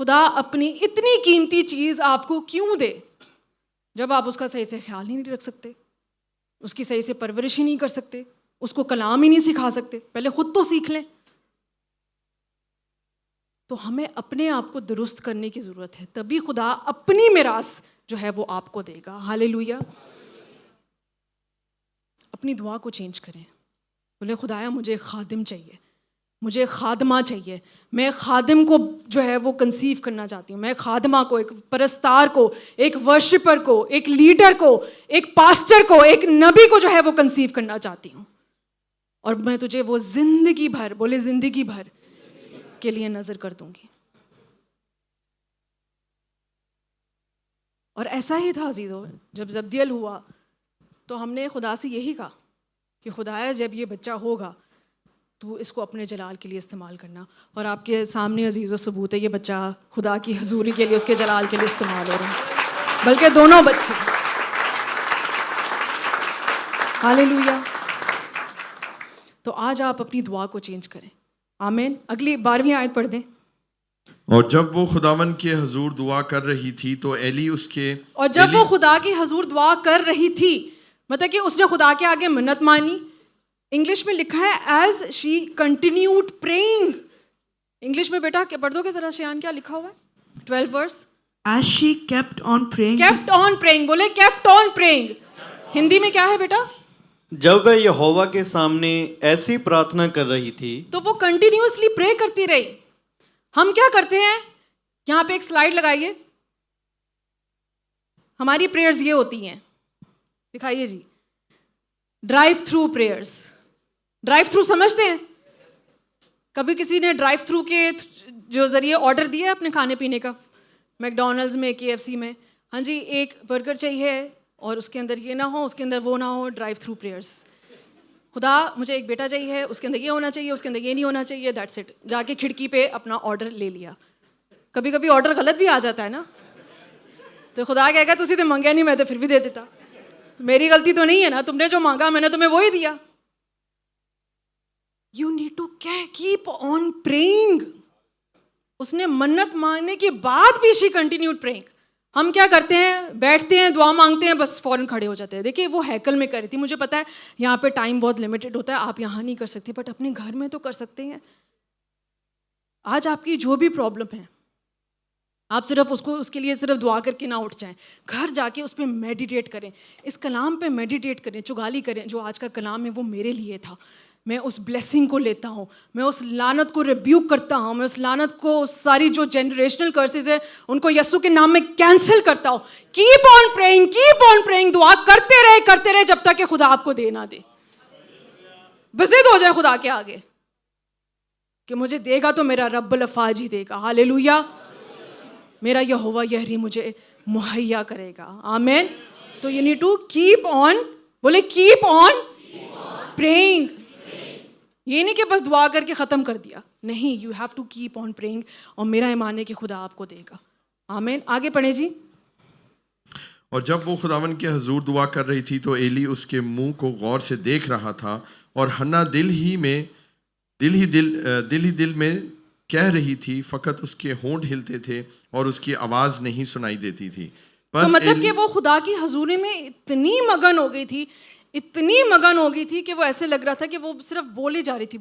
खुदा अपनी इतनी कीमती चीज़ आपको क्यों दे जब आप उसका सही से ख्याल ही नहीं रख सकते, उसकी सही से परवरिश ही नहीं कर सकते, उसको कलाम ही नहीं सिखा सकते? पहले खुद तो सीख लें। तो हमें अपने आप को दुरुस्त करने की ज़रूरत है, तभी खुदा अपनी मिरास जो है वो आपको देगा। हालेलुया। अपनी दुआ को चेंज करें। बोले खुदाया मुझे खादिम चाहिए, मुझे खादमा चाहिए। मैं खादिम को जो है वो कंसीव करना चाहती हूँ। मैं खादमा को, एक परस्तार को, एक वर्शिपर को, एक लीडर को, एक पास्टर को, एक नबी को जो है वो कंसीव करना चाहती हूँ। और मैं तुझे वो जिंदगी भर, बोले जिंदगी भर के लिए नजर कर दूंगी। और ऐसा ही था अजीजों, जब जब्दियल हुआ तो हमने खुदा से यही कहा कि खुदाया जब ये बच्चा होगा तो इसको अपने जलाल के लिए इस्तेमाल करना। और आपके सामने अजीज़ व सबूत है, ये बच्चा खुदा की हजूरी के लिए, उसके जलाल के लिए इस्तेमाल हो रहा है, बल्कि दोनों बच्चे। हालेलुया। तो आज आप अपनी दुआ को चेंज करें। आमीन। अगली 12वीं आयत पढ़ दें। और जब वो खुदावन के हजूर दुआ कर रही थी तो एली उसके और जब वो खुदा की हजूर दुआ कर रही थी, मतलब कि उसने खुदा के आगे मन्नत मानी। इंग्लिश में लिखा है as she continued praying. English में बेटा पढ़ दोगे जरा शियान, क्या लिखा हुआ है? 12 verse. As she kept on praying, kept on praying, बोले केप्ट ऑन प्रेइंग। हिंदी में क्या है बेटा? जब वह यहोवा के सामने ऐसी प्रार्थना कर रही थी, तो वो कंटिन्यूअसली प्रे करती रही। हम क्या करते हैं? यहाँ पे एक स्लाइड लगाइए। हमारी प्रेयर्स ये होती हैं, दिखाइए जी। Drive through prayers. Drive through समझते हैं? कभी किसी ने ड्राइव थ्रू के जो ज़रिए ऑर्डर दिया है अपने खाने पीने का, मैकडोनल्ड्स में, KFC में, हाँ जी एक बर्गर चाहिए और उसके अंदर ये ना हो, उसके अंदर वो ना हो, ड्राइव थ्रू प्रेयर्स। खुदा मुझे एक बेटा चाहिए, उसके अंदर ये होना चाहिए, उसके अंदर ये नहीं होना चाहिए, दैट्स इट। जाके खिड़की पे अपना ऑर्डर ले लिया। कभी कभी ऑर्डर गलत भी आ जाता है ना, तो खुदा कहेगा तुसी तो मंगया नहीं, मैं तो फिर भी दे देता, मेरी गलती तो नहीं है ना, तुमने जो मांगा मैंने तुम्हें वही दिया। You need to keep on praying. उसने मन्नत मांगने के बाद भी शी कंटिन्यूड प्रेइंग। हम क्या करते हैं, बैठते हैं, दुआ मांगते हैं, बस फौरन खड़े हो जाते हैं। देखिए वो हैकल में कर रही थी, मुझे पता है यहाँ पे टाइम बहुत लिमिटेड होता है, आप यहाँ नहीं कर सकते, बट अपने घर में तो कर सकते हैं। आज आपकी जो भी प्रॉब्लम है, आप सिर्फ उसके लिए सिर्फ दुआ करके ना उठ जाएं, घर जाके उस पर मेडिटेट करें, इस कलाम पे मेडिटेट करें, चुगाली करें। जो आज का कलाम है वो मेरे लिए था, मैं उस ब्लेसिंग को लेता हूँ, मैं उस लानत को रिब्यूक करता हूँ, मैं उस लानत को, सारी जो जनरेशनल कर्सेस है उनको यीशु के नाम में कैंसिल करता हूँ। कीप ऑन प्रेइंग, दुआ करते रहे जब तक कि खुदा आपको दे ना दे। बज़िद हो जाए खुदा के आगे कि मुझे देगा तो मेरा रब्बुल अफ़ाज ही देगा, हालेलुया, मेरा यहोवा यहरी मुझे मुहैया करेगा, आमीन। तो you need to keep on, बोले कीप ऑन प्रेइंग। ये नहीं कि बस दुआ करके ख़त्म कर दिया, नहीं, you have to keep on praying, और मेरा ईमान है कि खुदा आपको देगा, आमीन। आगे पढ़े जी। और जब वो खुदावन के हजूर दुआ कर रही थी तो एली उसके मुंह को गौर से देख रहा था, और हन्ना दिल ही दिल में कह रही थी, फकत उसके होंठ हिलते थे और उसकी आवाज़ नहीं सुनाई देती थी। तो मतलब कि वो खुदा की हजूरी में इतनी मगन हो गई थी, इतनी मगन हो गई थी कि वो ऐसे लग रहा था कि वो सिर्फ बोले जा रही थी।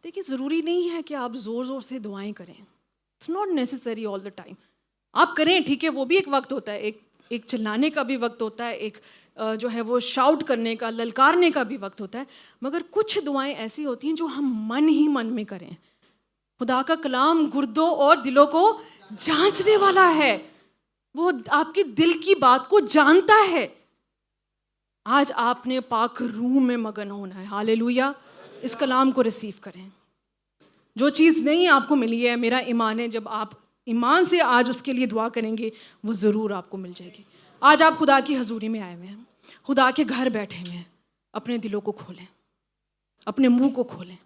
देखिए ज़रूरी नहीं है कि आप ज़ोर ज़ोर से दुआएं करें, it's not necessary all the time. आप करें, ठीक है, वो भी एक वक्त होता है, एक चिल्लाने का भी वक्त होता है, एक जो है वो शाउट करने का, ललकारने का भी वक्त होता है, मगर कुछ दुआएं ऐसी होती हैं जो हम मन ही मन में करें। खुदा का कलाम गुर्दों और दिलों को जांचने वाला है, वो आपकी दिल की बात को जानता है। आज आपने पाक रूह में मगन होना है, हालेलुया। इस कलाम को रिसीव करें। जो चीज़ नहीं आपको मिली है, मेरा ईमान है जब आप ईमान से आज उसके लिए दुआ करेंगे वो ज़रूर आपको मिल जाएगी। आज आप खुदा की हजूरी में आए हुए हैं, खुदा के घर बैठे हुए हैं, अपने दिलों को खोलें, अपने मुंह को खोलें,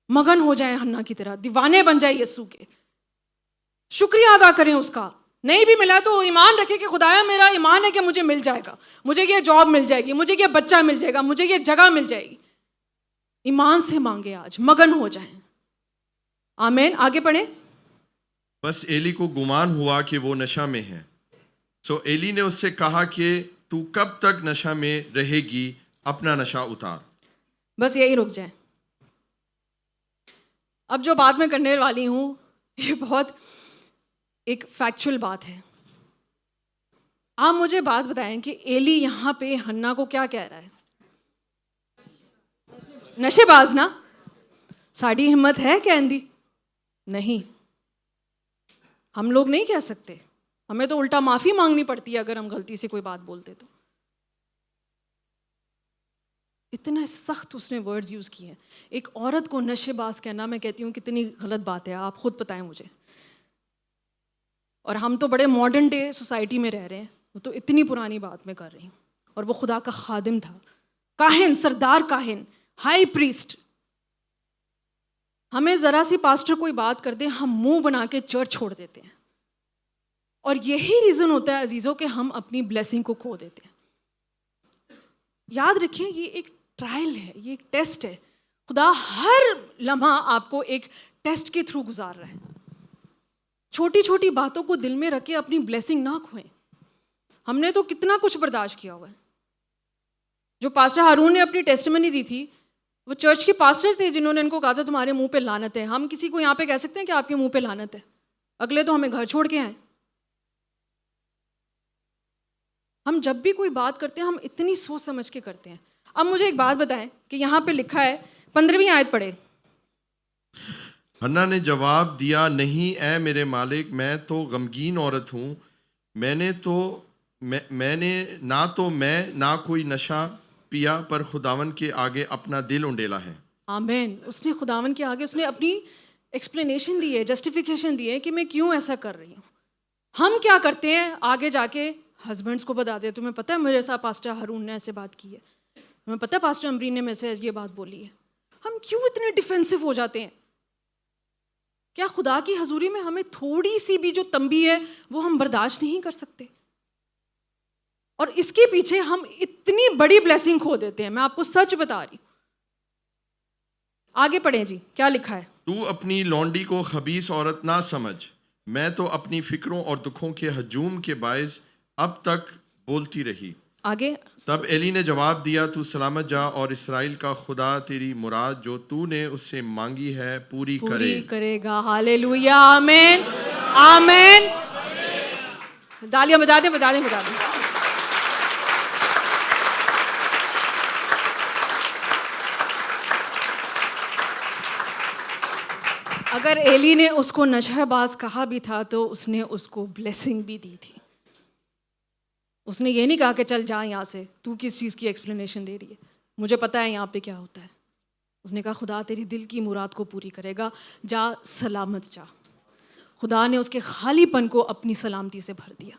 मगन हो जाएं हन्ना की तरह, दीवाने बन जाए यीशु के, शुक्रिया अदा करें उसका। नहीं भी मिला तो ईमान रखें कि खुदाया मेरा ईमान है कि मुझे मिल जाएगा, मुझे ये जॉब मिल जाएगी, मुझे ये बच्चा मिल जाएगा, मुझे ये जगह मिल जाएगी। ईमान से मांगे, आज मगन हो जाएं, आमीन। आगे पढ़े। बस एली को गुमान हुआ कि वो नशा में है, सो एली ने उससे कहा कि तू कब तक नशा में रहेगी, अपना नशा उतार। बस यही रुक जाए। अब जो बात मैं करने वाली हूँ ये बहुत एक फैक्चुअल बात है। आप मुझे बात बताएं कि एली यहाँ पे हन्ना को क्या कह रहा है? नशेबाज ना, साड़ी हिम्मत है कहने दी? नहीं, हम लोग नहीं कह सकते, हमें तो उल्टा माफी मांगनी पड़ती है अगर हम गलती से कोई बात बोलते तो। इतना सख्त उसने वर्ड्स यूज किए हैं। एक औरत को नशेबाज कहना, मैं कहती हूँ कितनी गलत बात है, आप खुद बताएं मुझे। और हम तो बड़े मॉडर्न डे सोसाइटी में रह रहे हैं, वो तो इतनी पुरानी बात मैं कर रही हूँ। और वो खुदा का खादिम था, काहिन, सरदार काहिन, हाई प्रीस्ट। हमें ज़रा सी पास्टर कोई बात कर दे, हम मुंह बना के चर्च छोड़ देते हैं। और यही रीज़न होता है अजीज़ों कि हम अपनी ब्लेसिंग को खो देते हैं। याद रखिए, ये एक ट्रायल है, ये एक टेस्ट है। खुदा हर लम्हा आपको एक टेस्ट के थ्रू गुजार रहा है। छोटी छोटी बातों को दिल में रख के अपनी ब्लेसिंग ना खोएं। हमने तो कितना कुछ बर्दाश्त किया हुआ है। जो पास्टर हारून ने अपनी टेस्टिमनी दी थी, वो चर्च के पास्टर थे जिन्होंने इनको कहा था तुम्हारे मुंह पे लानत है। हम किसी को यहाँ पे कह सकते हैं कि आपके मुंह पे लानत है? अगले तो हमें घर छोड़ के आए। हम जब भी कोई बात करते हैं हम इतनी सोच समझ के करते हैं। अब मुझे एक बात बताएं कि यहाँ पे लिखा है, 15वीं आयत पढ़े। हन्ना ने जवाब दिया, नहीं ए मेरे मालिक, मैं तो गमगीन औरत हूँ। मैंने ना कोई नशा पिया, पर खुदावन के आगे अपना दिल उंडेला है। आमेन। उसने खुदावन के आगे उसने अपनी एक्सप्लेनेशन दी है, जस्टिफिकेशन दी है कि मैं क्यों ऐसा कर रही हूँ। हम क्या करते हैं, आगे जाके हस्बैंड्स को बताते हैं, तुम्हें पता है मेरे साथ पास्टर हारून ने ऐसे बात की है, तुम्हें पता है पास्टर अमरीन ने मेरे से ये बात बोली है। हम क्यों इतने डिफेंसिव हो जाते हैं? क्या खुदा की हजूरी में हमें थोड़ी सी भी जो तंबी है वो हम बर्दाश्त नहीं कर सकते? और इसके पीछे हम इतनी बड़ी ब्लेसिंग खो देते हैं। मैं आपको सच बता रही हूँ। आगे पढ़ें जी, क्या लिखा है? तू अपनी लौंडी को खबीस औरत ना समझ, मैं तो अपनी फिक्रों और दुखों के हजूम के बायस अब तक बोलती रही। आगे तब एली ने जवाब दिया, तू सलामत जा और इसराइल का खुदा तेरी मुराद जो तूने उससे मांगी है पूरी करे। करेगा। हालेलुया, आमीन, आमीन। तालियां बजा दें, बजा दें, बजा दें। अगर एली ने उसको नशहबाज कहा भी था तो उसने उसको ब्लेसिंग भी दी थी। उसने ये नहीं कहा कि चल जा यहाँ से, तू किस चीज़ की एक्सप्लेनेशन दे रही है, मुझे पता है यहाँ पे क्या होता है। उसने कहा खुदा तेरी दिल की मुराद को पूरी करेगा, जा सलामत जा। खुदा ने उसके खालीपन को अपनी सलामती से भर दिया।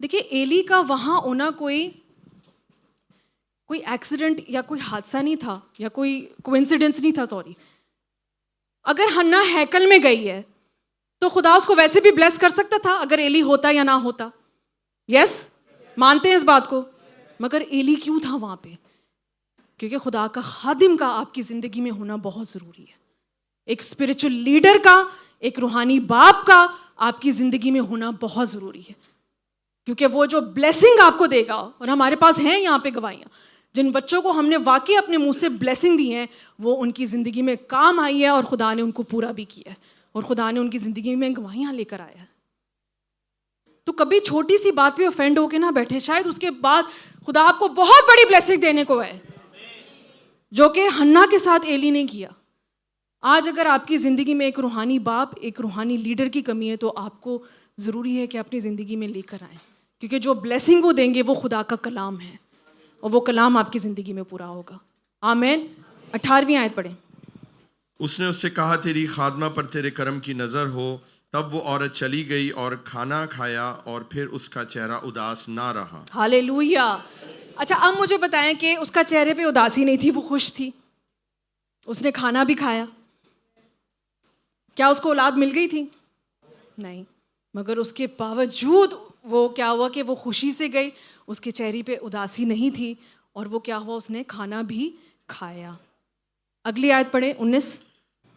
देखिए, एली का वहाँ होना कोई एक्सीडेंट या कोई हादसा नहीं था या कोई कोइंसिडेंस नहीं था, सॉरी। अगर हन्ना हैकल में गई है तो खुदा उसको वैसे भी ब्लेस कर सकता था अगर एली होता या ना होता। यस, मानते हैं इस बात को। मगर एली क्यों था वहाँ पे? क्योंकि खुदा का खादिम का आपकी ज़िंदगी में होना बहुत ज़रूरी है। एक स्पिरिचुअल लीडर का, एक रूहानी बाप का आपकी ज़िंदगी में होना बहुत ज़रूरी है। क्योंकि वो जो ब्लेसिंग आपको देगा, और हमारे पास हैं यहाँ पे गवाहियाँ, जिन बच्चों को हमने वाकई अपने मुंह से ब्लेसिंग दी है वो उनकी ज़िंदगी में काम आई है और खुदा ने उनको पूरा भी किया है और खुदा ने उनकी ज़िंदगी में गवाहियाँ लेकर आया है। तो कभी छोटी सी बात पे ऑफेंड होके ना बैठे, शायद उसके बाद खुदा आपको बहुत बड़ी ब्लेसिंग देने को है, जो कि हन्ना के साथ एली ने किया। आज अगर आपकी ज़िंदगी में एक रूहानी बाप, एक रूहानी लीडर की कमी है तो आपको ज़रूरी है कि अपनी ज़िंदगी में लेकर आएँ, क्योंकि जो ब्लेसिंग वो देंगे वो खुदा का कलाम है और वो कलाम आपकी ज़िंदगी में पूरा होगा। आमीन। 18वीं आयत पढ़ें। उसने उससे कहा, तेरी खादमा पर तेरे कर्म की नज़र हो। तब वो औरत चली गई और खाना खाया और फिर उसका चेहरा उदास ना रहा। हालेलुया। अच्छा, अब मुझे बताएं कि उसका चेहरे पे उदासी नहीं थी, वो खुश थी, उसने खाना भी खाया। क्या उसको औलाद मिल गई थी? नहीं। मगर उसके बावजूद वो क्या हुआ कि वो खुशी से गई, उसके चेहरे पे उदासी नहीं थी और वो क्या हुआ, उसने खाना भी खाया। अगली आयत पढ़े, 19।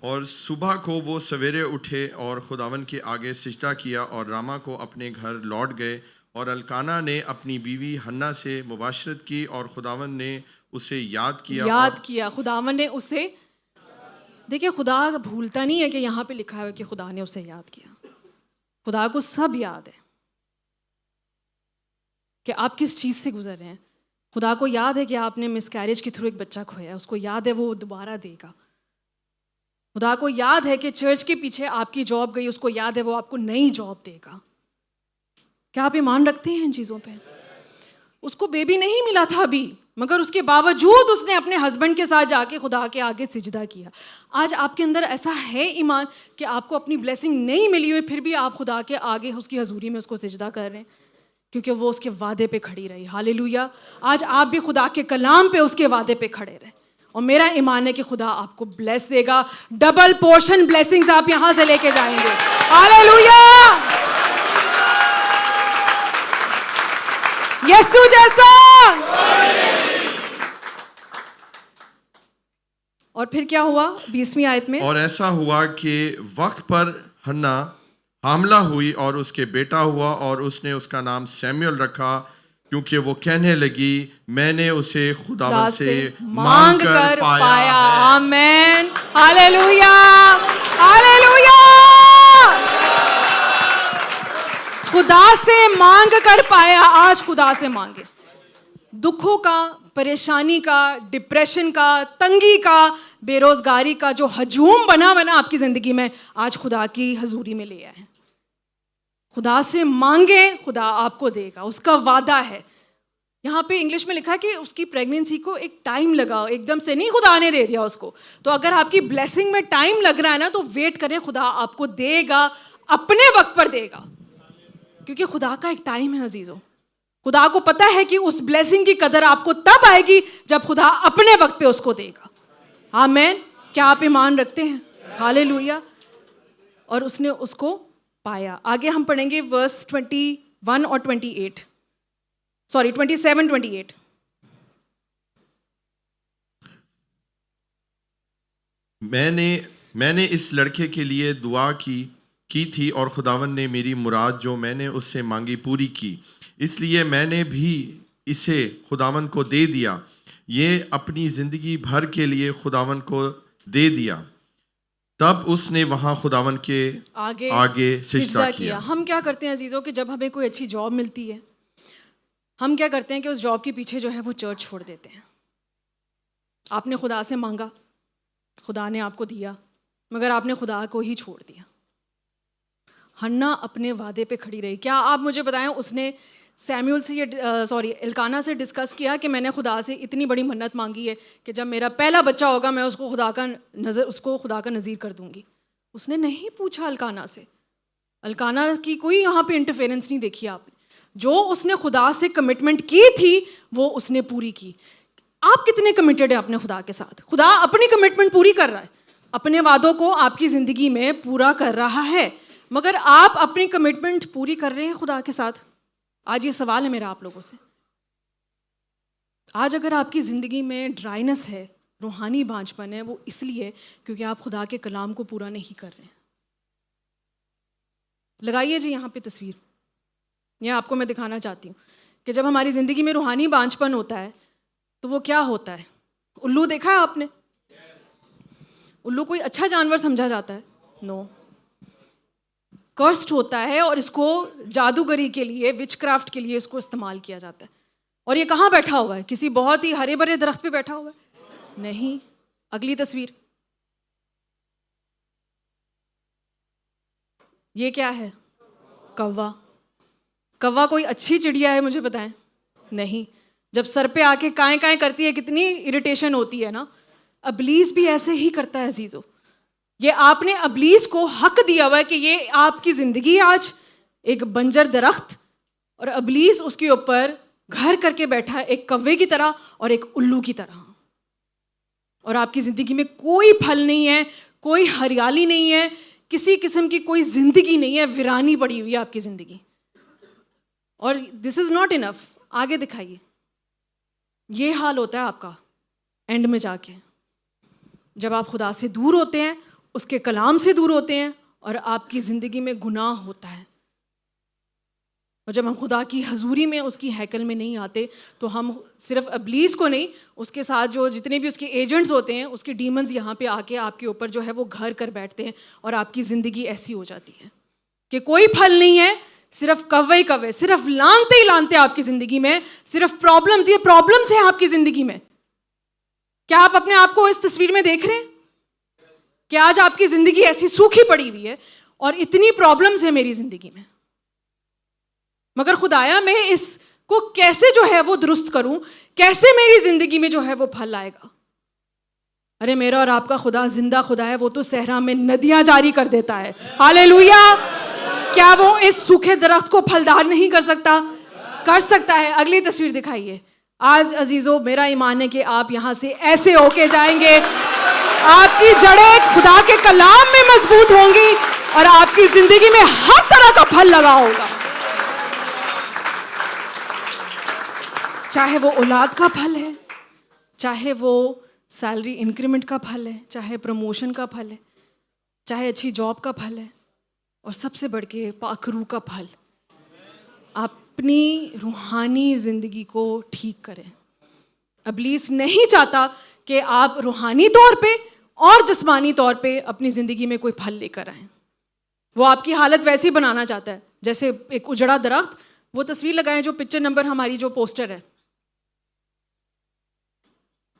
और सुबह को वो सवेरे उठे और खुदावन के आगे सिजदा किया और रामा को अपने घर लौट गए। और अलकाना ने अपनी बीवी हन्ना से मुबाशरत की और खुदावन ने उसे याद किया। खुदावन ने उसे, देखिए खुदा भूलता नहीं है कि यहाँ पे लिखा है कि खुदा ने उसे याद किया। खुदा को सब याद है कि आप किस चीज़ से गुजर रहे हैं। खुदा को याद है कि आपने मिसकैरेज के थ्रू एक बच्चा खोया, उसको याद है वो दोबारा देगा। खुदा को याद है कि चर्च के पीछे आपकी जॉब गई, उसको याद है वो आपको नई जॉब देगा। क्या आप ईमान रखते हैं इन चीज़ों पे? उसको बेबी नहीं मिला था अभी, मगर उसके बावजूद उसने अपने हस्बैंड के साथ जाके खुदा के आगे सिजदा किया। आज आपके अंदर ऐसा है ईमान कि आपको अपनी ब्लेसिंग नहीं मिली हुई, फिर भी आप खुदा के आगे उसकी हजूरी में उसको सिजदा कर रहे हैं, क्योंकि वो उसके वादे पे खड़ी रही। हालेलुया। आज आप भी खुदा के कलाम पे, उसके वादे पे खड़े रहे, और मेरा ईमान है कि खुदा आपको ब्लेस देगा। डबल पोर्शन ब्लेसिंग्स आप यहां से लेके जाएंगे। हालेलुया। यीशु जैसा। और फिर क्या हुआ 20वीं आयत में? और ऐसा हुआ कि वक्त पर हन्ना हामला हुई और उसके बेटा हुआ और उसने उसका नाम सैमुअल रखा, क्योंकि वो कहने लगी, मैंने उसे खुदावंद से मांग कर पाया है। आमीन। Hallelujah, hallelujah. खुदा से मांग कर पाया। आज खुदा से मांगे। दुखों का, परेशानी का, डिप्रेशन का, तंगी का, बेरोजगारी का जो हजूम बना आपकी जिंदगी में, आज खुदा की हजूरी में ले आए। खुदा से मांगे, खुदा आपको देगा, उसका वादा है। यहाँ पे इंग्लिश में लिखा है कि उसकी प्रेगनेंसी को एक टाइम लगा, एकदम से नहीं खुदा ने दे दिया उसको। तो अगर आपकी ब्लेसिंग में टाइम लग रहा है ना, तो वेट करें, खुदा आपको देगा, अपने वक्त पर देगा, क्योंकि खुदा का एक टाइम है अजीजों। खुदा को पता है कि उस ब्लेसिंग की कदर आपको तब आएगी जब खुदा अपने वक्त पे उसको देगा। आमीन। क्या आप ईमान रखते हैं? हालेलुया। और उसने उसको पाया। आगे हम पढ़ेंगे वर्स 21 और 28, सॉरी 27 28। मैंने इस लड़के के लिए दुआ की थी और खुदावन ने मेरी मुराद जो मैंने उससे मांगी पूरी की, इसलिए मैंने भी इसे खुदावन को दे दिया। ये अपनी ज़िंदगी भर के लिए खुदावन को दे दिया। तब उसने वहाँ खुदावन के आगे सिजदा किया। हम क्या करते हैं अजीज़ों कि जब हमें कोई अच्छी जॉब मिलती है, हम क्या करते हैं कि उस जॉब के पीछे जो है वो चर्च छोड़ देते हैं। आपने खुदा से मांगा, खुदा ने आपको दिया, मगर आपने खुदा को ही छोड़ दिया। हन्ना अपने वादे पे खड़ी रही। क्या आप मुझे बताएं, उसने सैमुअल से एल्काना से डिस्कस किया कि मैंने खुदा से इतनी बड़ी मन्नत मांगी है कि जब मेरा पहला बच्चा होगा मैं उसको खुदा का नज़ीर कर दूंगी? उसने नहीं पूछा एल्काना से। एल्काना की कोई यहाँ पे इंटरफेरेंस नहीं देखी आपने। जो उसने खुदा से कमिटमेंट की थी वो उसने पूरी की। आप कितने कमिटेड है अपने खुदा के साथ? खुदा अपनी कमिटमेंट पूरी कर रहा है, अपने वादों को आपकी ज़िंदगी में पूरा कर रहा है, मगर आप अपनी कमिटमेंट पूरी कर रहे हैं खुदा के साथ? आज ये सवाल है मेरा आप लोगों से। आज अगर आपकी ज़िंदगी में ड्राइनेस है, रूहानी बांझपन है, वो इसलिए क्योंकि आप खुदा के कलाम को पूरा नहीं कर रहे हैं। लगाइए जी यहाँ पे तस्वीर, यह आपको मैं दिखाना चाहती हूँ कि जब हमारी ज़िंदगी में रूहानी बांझपन होता है तो वो क्या होता है। उल्लू देखा है आपने? उल्लू कोई अच्छा जानवर समझा जाता है? नो, कर्स्ड होता है और इसको जादूगरी के लिए, विचक्राफ्ट के लिए इसको इस्तेमाल किया जाता है। और ये कहाँ बैठा हुआ है? किसी बहुत ही हरे भरे दरख्त पे बैठा हुआ है? नहीं। अगली तस्वीर, ये क्या है? कौवा। कौवा कोई अच्छी चिड़िया है मुझे बताएं? नहीं। जब सर पे आके काएं काएं करती है कितनी इरिटेशन होती है ना। अबलीस भी ऐसे ही करता है अजीजों। ये आपने अबलीस को हक दिया हुआ है कि ये आपकी ज़िंदगी आज एक बंजर दरख्त, और अबलीस उसके ऊपर घर करके बैठा है, एक कौवे की तरह और एक उल्लू की तरह। और आपकी ज़िंदगी में कोई फल नहीं है, कोई हरियाली नहीं है, किसी किस्म की कोई ज़िंदगी नहीं है, वीरानी पड़ी हुई है आपकी ज़िंदगी। और दिस इज़ नॉट इनफ। आगे दिखाइए। ये हाल होता है आपका एंड में जाके, जब आप खुदा से दूर होते हैं, उसके कलाम से दूर होते हैं, और आपकी ज़िंदगी में गुनाह होता है। और जब हम खुदा की हजूरी में, उसकी हैकल में नहीं आते, तो हम सिर्फ अबलीस को नहीं, उसके साथ जो जितने भी उसके एजेंट्स होते हैं, उसके डीमंस यहाँ पे आके आपके ऊपर जो है वो घर कर बैठते हैं, और आपकी ज़िंदगी ऐसी हो जाती है कि कोई फल नहीं है, सिर्फ कव्वे ही कव्वे, सिर्फ लानते ही लानते आपकी ज़िंदगी में, सिर्फ प्रॉब्लम्स। ये प्रॉब्लम्स हैं आपकी ज़िंदगी में। क्या आप अपने आप को इस तस्वीर में देख रहे हैं कि आज आपकी ज़िंदगी ऐसी सूखी पड़ी हुई है और इतनी प्रॉब्लम्स है मेरी ज़िंदगी में, मगर खुदाया मैं इसको कैसे जो है वो दुरुस्त करूं, कैसे मेरी ज़िंदगी में जो है वो फल आएगा? अरे मेरा और आपका खुदा जिंदा खुदा है, वो तो सहरा में नदियां जारी कर देता है। हालेलुया। क्या वो इस सूखे दरख्त को फलदार नहीं कर सकता? कर सकता है। अगली तस्वीर दिखाइए। आज अजीजों, मेरा ईमान है कि आप यहाँ से ऐसे होके जाएंगे, आपकी जड़ें खुदा के कलाम में मजबूत होंगी और आपकी जिंदगी में हर तरह का फल लगा होगा, चाहे वो औलाद का फल है, चाहे वो सैलरी इंक्रीमेंट का फल है, चाहे प्रमोशन का फल है, चाहे अच्छी जॉब का फल है, और सबसे बढ़ के पाखरू का फल। अपनी रूहानी ज़िंदगी को ठीक करें। अबलीस नहीं चाहता कि आप रूहानी तौर पे और जिस्मानी तौर पे अपनी ज़िंदगी में कोई फल लेकर आएं। वो आपकी हालत वैसे ही बनाना चाहता है जैसे एक उजड़ा दरख्त। वो तस्वीर लगाएं जो पिक्चर नंबर हमारी जो पोस्टर है,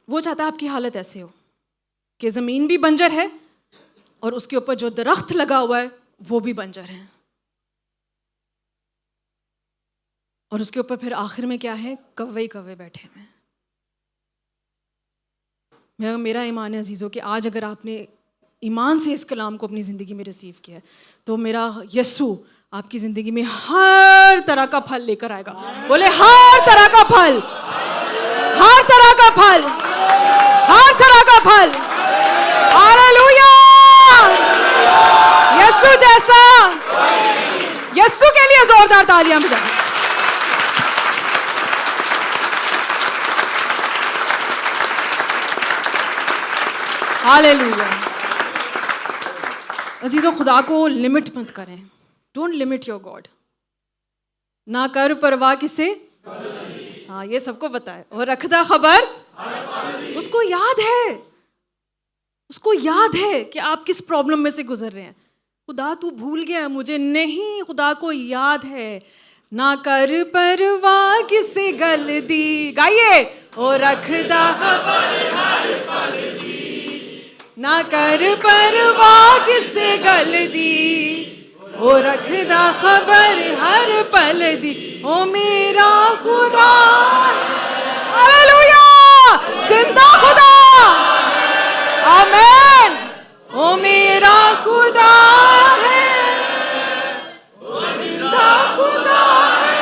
वो चाहता है आपकी हालत ऐसे हो कि ज़मीन भी बंजर है और उसके ऊपर जो दरख्त लगा हुआ है वो भी बंजर है। और उसके ऊपर फिर आखिर में क्या है, कव्वे ही कव्वे बैठे हुए हैं। मेरा ईमान है अजीज़ों कि आज अगर आपने ईमान से इस कलाम को अपनी ज़िंदगी में रिसीव किया है तो मेरा यस्सु आपकी ज़िंदगी में हर तरह का फल लेकर आएगा। बोले हर तरह का फल, हर तरह का फल, हर तरह का फल। हालेलुया! यस्सु जैसा, यस्सु के लिए जोरदार तालियां बजाएं। हालेलुया। अजीज़ों, खुदा को लिमिट मत करें। Don't limit your God. ना कर परवाह किसे, हाँ ये सबको पता है। और रखदा खबर, उसको याद है, उसको याद है कि आप किस प्रॉब्लम में से गुजर रहे हैं। खुदा तू भूल गया मुझे नहीं, खुदा को याद है। ना कर परवाह किसे गल दी, गाइए। ओ रखदा खबर हर पल दी, ना कर परवाह किसे गल दी, ओ रखदा खबर हर पल दी। ओ मेरा खुदा, हालेलुया, जिंदा खुदा, आमीन। ओ मेरा खुदा है, ओ जिंदा खुदा है,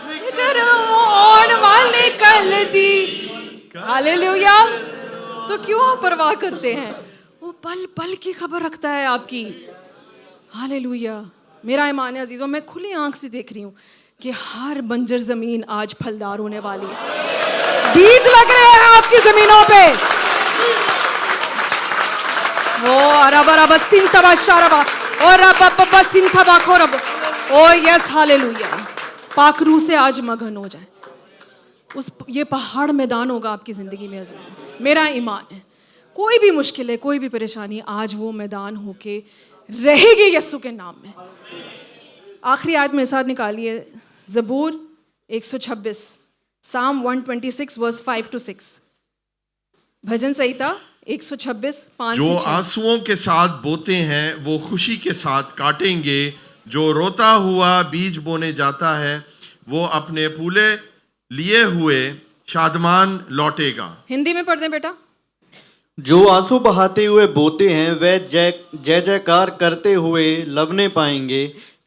फिक्र होने वाले कल दी। हालेलुया। तो क्यों आप परवाह करते हैं? वो पल पल की खबर रखता है आपकी। हालेलुया। मेरा ईमान है अजीजों, मैं खुली आंख से देख रही हूँ कि हर बंजर जमीन आज फलदार होने वाली है। बीज लग रहे हैं आपकी जमीनों पे। वो अरब अरब सिंतबा शरबा और अब सिंतबा खोरब। ओ यस, हालेलुया। पाक रूह से आज मगन हो जाए। ये पहाड़ मैदान होगा आपकी ज़िंदगी में अजीज़ों। मेरा ईमान है कोई भी मुश्किल है, कोई भी परेशानी, आज वो मैदान होके रहेगी यस्सु के नाम में। आखिरी आयत मेरे साथ निकालिए, ज़बूर 126, साम 126 वर्स 5 to 6, भजन संहिता 126 5 जो से 6। आंसुओं के साथ बोते हैं वो खुशी के साथ काटेंगे, जो रोता हुआ बीज बोने जाता है वो अपने फूले लिए हुए शादमान लौटेगा। हिंदी में पढ़ दें बेटा। जो आंसू बहाते हुए बोते हैं वह जय जयकार करते हुए लवने पाएंगे।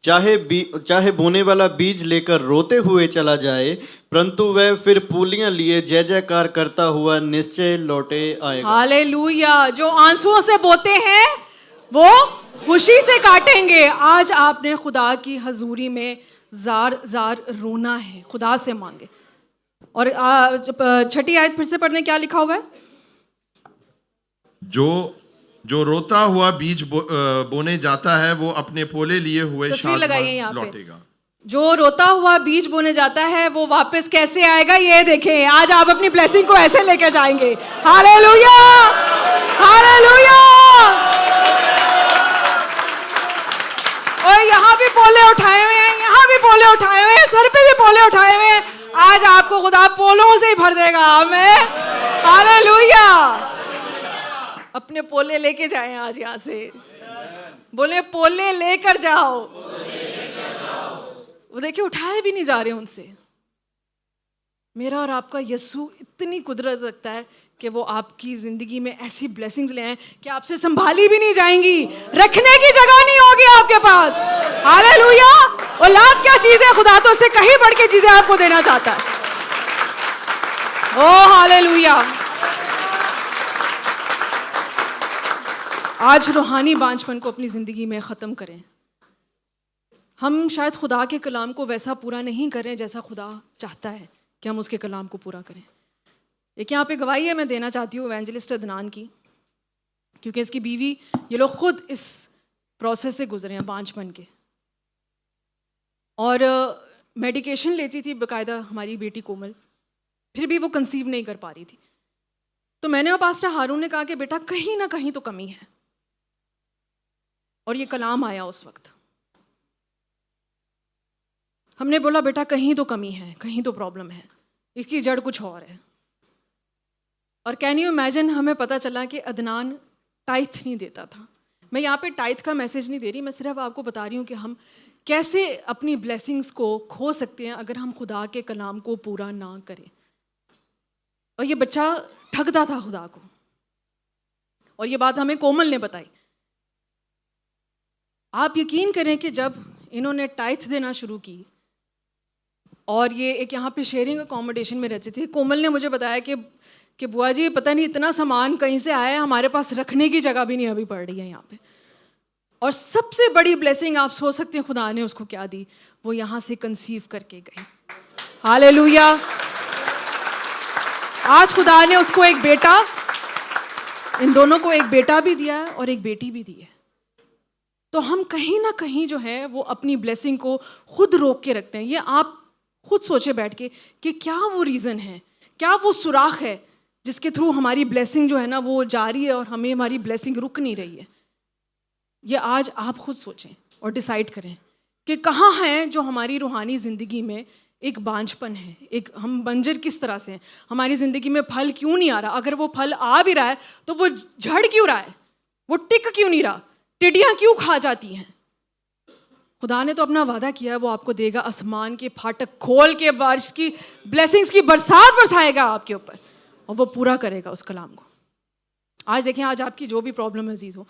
चाहे बोने वाला बीज लेकर रोते हुए चला जाए, परंतु वह फिर पूलियां लिए जय जयकार करता हुआ निश्चय लौटे आएगा। हालेलुया। जो आंसुओं से बोते हैं वो खुशी से काटेंगे। आज आपने खुदा की हजूरी में जार जार रोना है, खुदा से मांगे। और छठी आयत फिर से पढ़ने, क्या लिखा हुआ है? जो रोता हुआ बीज बोने जाता है वो अपने पोले लिए हुए तस्वीर लगाइए यहाँ शादमान पे। लौटेगा। जो रोता हुआ बीज बोने जाता है वो वापस कैसे आएगा, ये देखें। आज आप अपनी ब्लेसिंग को ऐसे लेके जाएंगे। Hallelujah, hallelujah. और यहाँ भी पोले उठाए हुए हैं, यहाँ भी पोले उठाए हुए हैं, सर पे भी पोले उठाए हुए हैं। आज आपको खुदा पोलों से ही भर देगा। आमीन, हालेलुया। अपने पोले लेके जाएं आज यहाँ से। बोले पोले लेकर जाओ। वो देखिए उठाए भी नहीं जा रहे उनसे। मेरा और आपका यस्सु इतनी कुदरत रखता है कि वो आपकी जिंदगी में ऐसी ब्लेसिंग्स ले आए कि आपसे संभाली भी नहीं जाएंगी, रखने की जगह नहीं होगी आपके पास। हालेलुया। औलाद क्या चीज है, खुदा तो उससे कहीं बढ़ के चीजें आपको देना चाहता है। ओ हालेलुया। आज रूहानी बांझपन को अपनी ज़िंदगी में ख़त्म करें। हम शायद खुदा के कलाम को वैसा पूरा नहीं करें जैसा खुदा चाहता है कि हम उसके कलाम को पूरा करें। एक यहाँ पे गवाही है मैं देना चाहती हूँ इवेंजलिस्ट अदनान की, क्योंकि इसकी बीवी, ये लोग खुद इस प्रोसेस से गुजरे हैं बांझपन के। और मेडिकेशन लेती थी बाकायदा हमारी बेटी कोमल, फिर भी वो कंसीव नहीं कर पा रही थी। तो मैंने और पास्टर हारून ने कहा कि बेटा कहीं ना कहीं तो कमी है। और ये कलाम आया उस वक्त। हमने बोला बेटा कहीं तो कमी है, कहीं तो प्रॉब्लम है, इसकी जड़ कुछ और है। और कैन यू इमेजिन, हमें पता चला कि अदनान टाइथ नहीं देता था। मैं यहाँ पे टाइथ का मैसेज नहीं दे रही, मैं सिर्फ आपको बता रही हूँ कि हम कैसे अपनी ब्लेसिंग्स को खो सकते हैं अगर हम खुदा के कलाम को पूरा ना करें। और ये बच्चा ठगता था खुदा को, और ये बात हमें कोमल ने बताई। आप यकीन करें कि जब इन्होंने टाइथ देना शुरू की और ये एक यहाँ पे शेयरिंग अकोमोडेशन में रहते थे, कोमल ने मुझे बताया कि बुआ जी पता नहीं इतना सामान कहीं से आया है, हमारे पास रखने की जगह भी नहीं अभी पड़ रही है यहाँ पे। और सबसे बड़ी ब्लेसिंग आप सोच सकते हैं खुदा ने उसको क्या दी, वो यहाँ से कंसीव करके गई। हालेलुया। आज खुदा ने उसको एक बेटा, इन दोनों को एक बेटा भी दिया है और एक बेटी भी दी है। तो हम कहीं ना कहीं जो है वो अपनी ब्लेसिंग को खुद रोक के रखते हैं। ये आप खुद सोचे बैठ के कि क्या वो रीज़न है, क्या वो सुराख है जिसके थ्रू हमारी ब्लेसिंग जो है ना वो जा रही है और हमें हमारी ब्लेसिंग रुक नहीं रही है। ये आज आप खुद सोचें और डिसाइड करें कि कहाँ है जो हमारी रूहानी ज़िंदगी में एक बांझपन है, एक हम बंजर किस तरह से हैं, हमारी ज़िंदगी में फल क्यों नहीं आ रहा। अगर वो फल आ भी रहा है तो वो झड़ क्यों रहा है, वो टिक क्यों नहीं रहा, टिड्डियाँ क्यों खा जाती हैं। खुदा ने तो अपना वादा किया है वो आपको देगा, आसमान के फाटक खोल के बारिश की ब्लेसिंग्स की बरसात बरसाएगा आपके ऊपर और वो पूरा करेगा उस कलाम को। आज देखें, आज आपकी जो भी प्रॉब्लम अजीज हो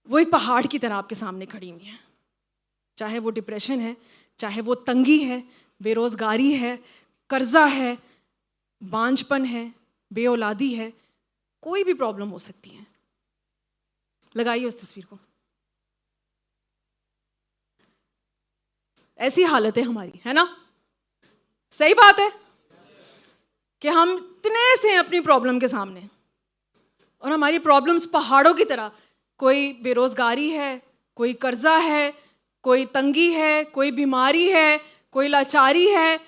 वो एक पहाड़ की तरह आपके सामने खड़ी हुई है। चाहे वो डिप्रेशन है, चाहे वो तंगी है, बेरोजगारी है, कर्जा है, बांझपन है, बेऔलादी है, कोई भी प्रॉब्लम हो सकती है। लगाइए उस तस्वीर को। ऐसी हालत है हमारी, है ना? सही बात है कि हम इतने से हैं अपनी प्रॉब्लम के सामने और हमारी प्रॉब्लम्स पहाड़ों की तरह, कोई बेरोजगारी है, कोई कर्जा है, कोई तंगी है, कोई बीमारी है, कोई लाचारी है,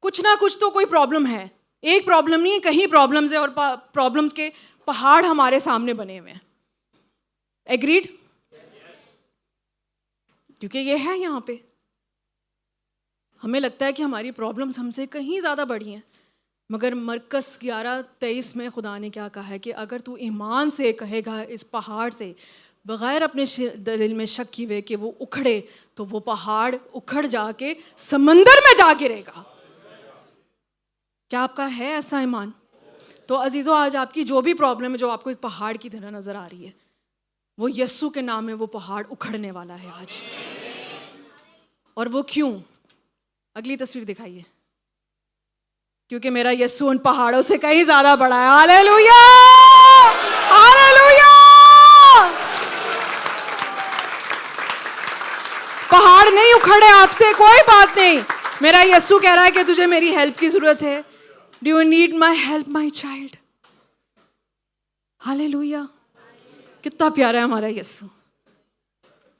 कुछ ना कुछ तो कोई प्रॉब्लम है। एक प्रॉब्लम नहीं है, कहीं प्रॉब्लम्स है और प्रॉब्लम्स के पहाड़ हमारे सामने बने हुए हैं। एग्रीड? क्योंकि ये है यहाँ पे। हमें लगता है कि हमारी प्रॉब्लम्स हमसे कहीं ज़्यादा बड़ी हैं, मगर मरकस 11:23 में खुदा ने क्या कहा है कि अगर तू ईमान से कहेगा इस पहाड़ से, बग़ैर अपने दिल में शक किए कि वो उखड़े, तो वो पहाड़ उखड़ जाके समंदर में जा गिरेगा। क्या आपका है ऐसा ईमान? तो अजीज़ों, आज आपकी जो भी प्रॉब्लम है, जो आपको एक पहाड़ की तरह नज़र आ रही है, वो यस्सु के नाम में वो पहाड़ उखड़ने वाला है आज। और वो क्यों? अगली तस्वीर दिखाइए। क्योंकि मेरा यस्सु उन पहाड़ों से कहीं ज्यादा बड़ा है। हालेलुया! हालेलुया! पहाड़ नहीं उखड़े आपसे, कोई बात नहीं। मेरा यस्सु कह रहा है कि तुझे मेरी हेल्प की जरूरत है। Do you need my help my child? Hallelujah! कितना प्यारा है हमारा यस्सु,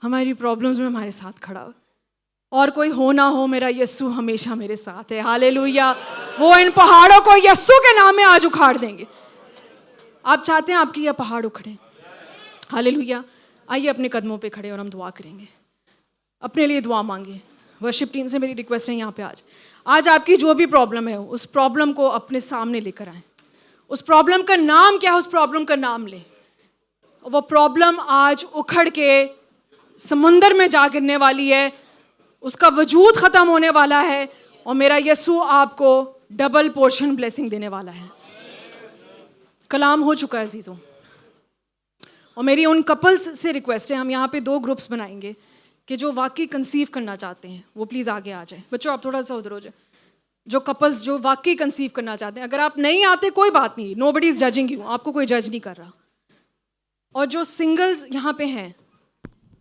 हमारी प्रॉब्लम्स में हमारे साथ खड़ा हो। और कोई हो ना हो, मेरा यस्सु हमेशा मेरे साथ है। हालेलुया! वो इन पहाड़ों को यस्सु के नाम में आज उखाड़ देंगे। आप चाहते हैं आपकी यह पहाड़ उखड़े? हालेलुया! आइए अपने कदमों पे खड़े और हम दुआ करेंगे, अपने लिए दुआ मांगे। वर्शिप टीम से मेरी रिक्वेस्ट है यहाँ पे आज आपकी जो भी प्रॉब्लम है उस प्रॉब्लम को अपने सामने लेकर आए। उस प्रॉब्लम का नाम क्या है, उस प्रॉब्लम का नाम ले। वो प्रॉब्लम आज उखड़ के समुंदर में जा गिरने वाली है, उसका वजूद ख़त्म होने वाला है और मेरा यस्सु आपको डबल पोर्शन ब्लेसिंग देने वाला है। कलाम हो चुका है अजीज़ों। और मेरी उन कपल्स से रिक्वेस्ट है, हम यहाँ पे 2 ग्रुप्स बनाएंगे कि जो वाकई कंसीव करना चाहते हैं वो प्लीज़ आगे आ जाए। बच्चों आप थोड़ा सा उधर हो जाए। जो कपल्स जो वाकई कंसीव करना चाहते हैं, अगर आप नहीं आते कोई बात नहीं, नोबडी इज़ जजिंग यू, आपको कोई जज नहीं कर रहा। और जो सिंगल्स यहाँ पे हैं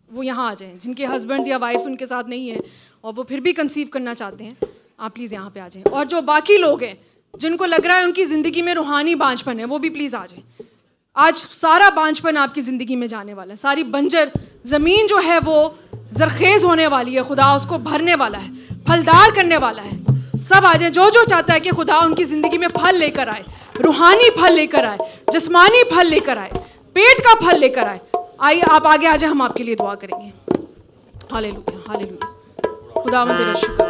वो यहाँ आ जाएं, जिनके हस्बैंड्स या वाइफ्स उनके साथ नहीं है और वो फिर भी कंसीव करना चाहते हैं, आप प्लीज़ यहाँ पे आ जाएं। और जो बाकी लोग हैं जिनको लग रहा है उनकी ज़िंदगी में रूहानी बांझपन है, वो भी प्लीज़ आ जाएं। आज सारा बांझपन आपकी ज़िंदगी में जाने वाला है, सारी बंजर ज़मीन जो है वो जरखेज़ होने वाली है। खुदा उसको भरने वाला है, फलदार करने वाला है। सब आ जाएं, जो चाहता है कि खुदा उनकी ज़िंदगी में फल लेकर आए, रूहानी फल लेकर आए, जिस्मानी फल लेकर आए, पेट का फल लेकर आए। आइए आप आगे आ जाए, हम आपके लिए दुआ करेंगे। हालेलुया! हालेलुया! खुदावंद तेरा शुक्र।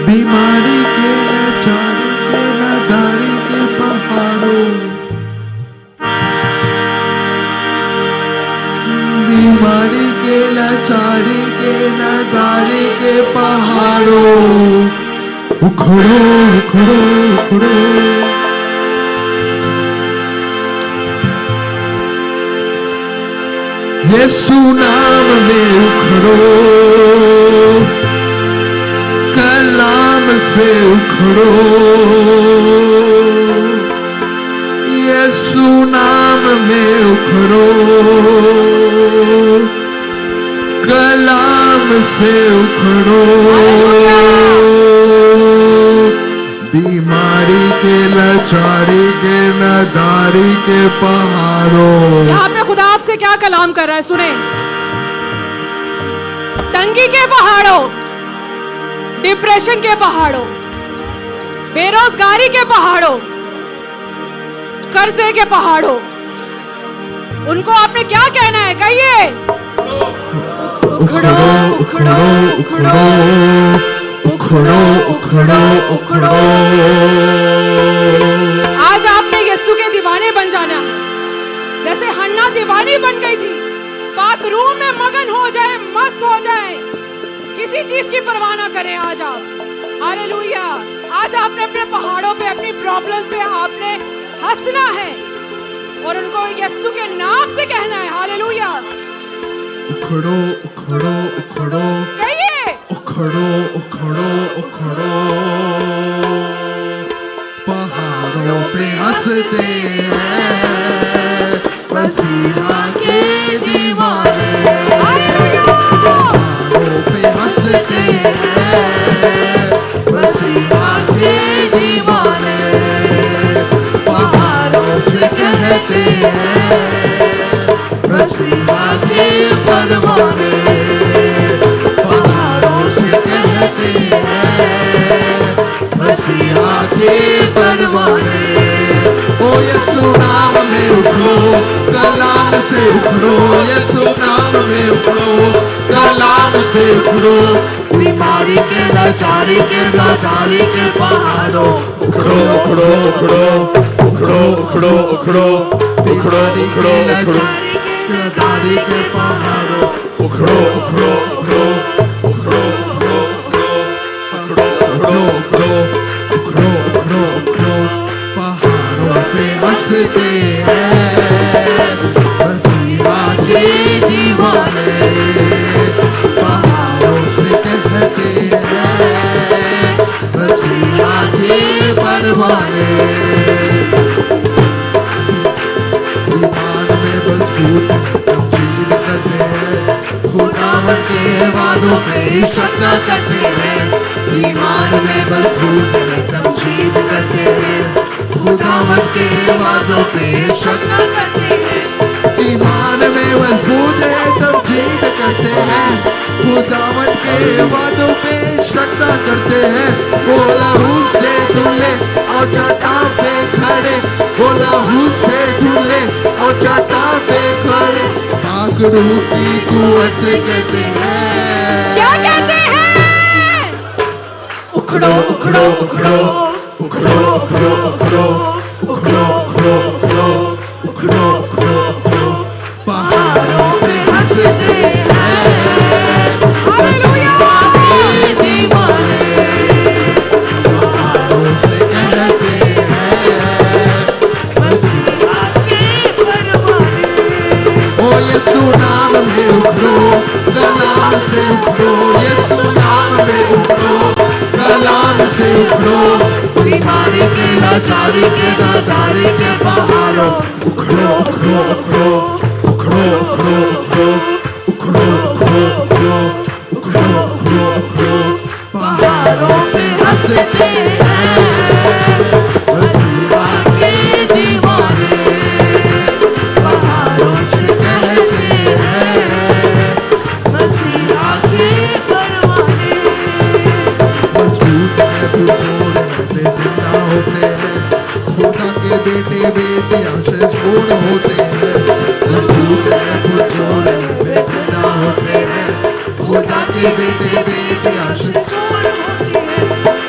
बीमारी के लाचारी के नादारी के पहाड़ों, बीमारी के लाचारी के नादारी के पहाड़ों, उखड़ो उखड़ो उखड़ो। यीशु नाम में उखड़ो, कलाम से उखड़ो, यीशु नाम में उखड़ो, कलाम से उखड़ो। बीमारी के लाचारी के नादारी के पहाड़ों। यहाँ पे खुदा आपसे क्या कलाम कर रहा है, सुने। तंगी के पहाड़ों, डिप्रेशन के पहाड़ों, बेरोजगारी के पहाड़ों, कर्जे के पहाड़ों, उनको आपने क्या कहना है, कहिए। उखड़ो उखड़ो उखड़ो उखड़ो उखड़ो उखड़ो। आज आपने यीशु के दीवाने बन जाना है, जैसे हन्ना दीवानी बन गई थी। पाक रूह में मगन हो जाए, मस्त हो जाए, किसी चीज की परवाह ना करें। आज आप, हालेलुया, आज आपने अपने पहाड़ों पे, अपनी प्रॉब्लम्स पे आपने हंसना है और उनको यीशु के नाम से कहना है, हालेलुया। उखड़ो उखड़ो उखड़ो, कहिए। उखड़ो उखड़ो उखड़ो। पहाड़ों पे हंसते हैं मसीहा के दीवाने, पहाड़ों पे हंसते हैं मसीहा के दीवाने, पहाड़ों से कहते हैं मसीहा के परवाने, पहाड़ों से कहते हैं मसीहा के परवाने। ओ यीशु नाम में उठो, कलाम से उठो, यीशु नाम में उठो, कलाम से उठो। बीमारी के लाचारी के नादारी के पहाड़ों, उखड़ो उखड़ो उखड़ो उखड़ो उखड़ो उखड़ो उखड़ो उखड़ो उखड़ो, नादारी के पहाड़ों, उखड़ो उखड़ो उखड़ो उखड़ो उखड़ो उखड़ो उखड़ो उखड़ो उखड़ो उखड़ो उखड़ो। पहाड़ों पे हंसते हैं मसीहा के दीवाने, पहाड़ों से कहते हैं मसीहा के परवाने। ईमान में मजबूत तब्दील करते हैं, खुदावन के वादों पे शक करते हैं। ईमान में मजबूत तब्दील करते हैं, खुदावन के वादों पे शक करते हैं। ईमान में मजबूत है तब्दील करते हैं, खुदावन के वादों पे शक करते हैं। वो लहू से धुले और चट्टान पे खड़े, वो लहू से धुले और चट्टान पे खड़े, पाक रूह की कुव्वत से कहते हैं। क्या कहते हैं? उखड़ो उखड़ो उखड़ो उखड़ो उखड़ो उखड़ो उखड़ो उखड़ो उखड़ो उखड़ो उखड़ो उखड़ो। पहाड़ों पे हंसते हैं मसीहा के दीवाने, पहाड़ों से कहते हैं मसीहा के परवाने। ओ यीशु नाम में उठो, कलाम से उठो, यीशु नाम में उठो, कलाम से उठो। बीमारी के लाचारी के नादारी के पहाड़ों, उखड़ो उखड़ो उखड़ो उखड़ो उखड़ो उखड़ो उखड़ो उखड़ो उखड़ो उखड़ो उखड़ो उखड़ो। पहाड़ों पे हंसते हैं मसीहा के दीवाने, पहाड़ों से कहते हैं मसीहा के परवाने। मजबूत है पुरजोर पे जिंदा होते हैं, खुदा के बेटे बेटियां से सोन होते हैं। मजबूत है पुरजोर पे जिंदा होते हैं, खुदा के बेटे बेटियां से सोन होते हैं।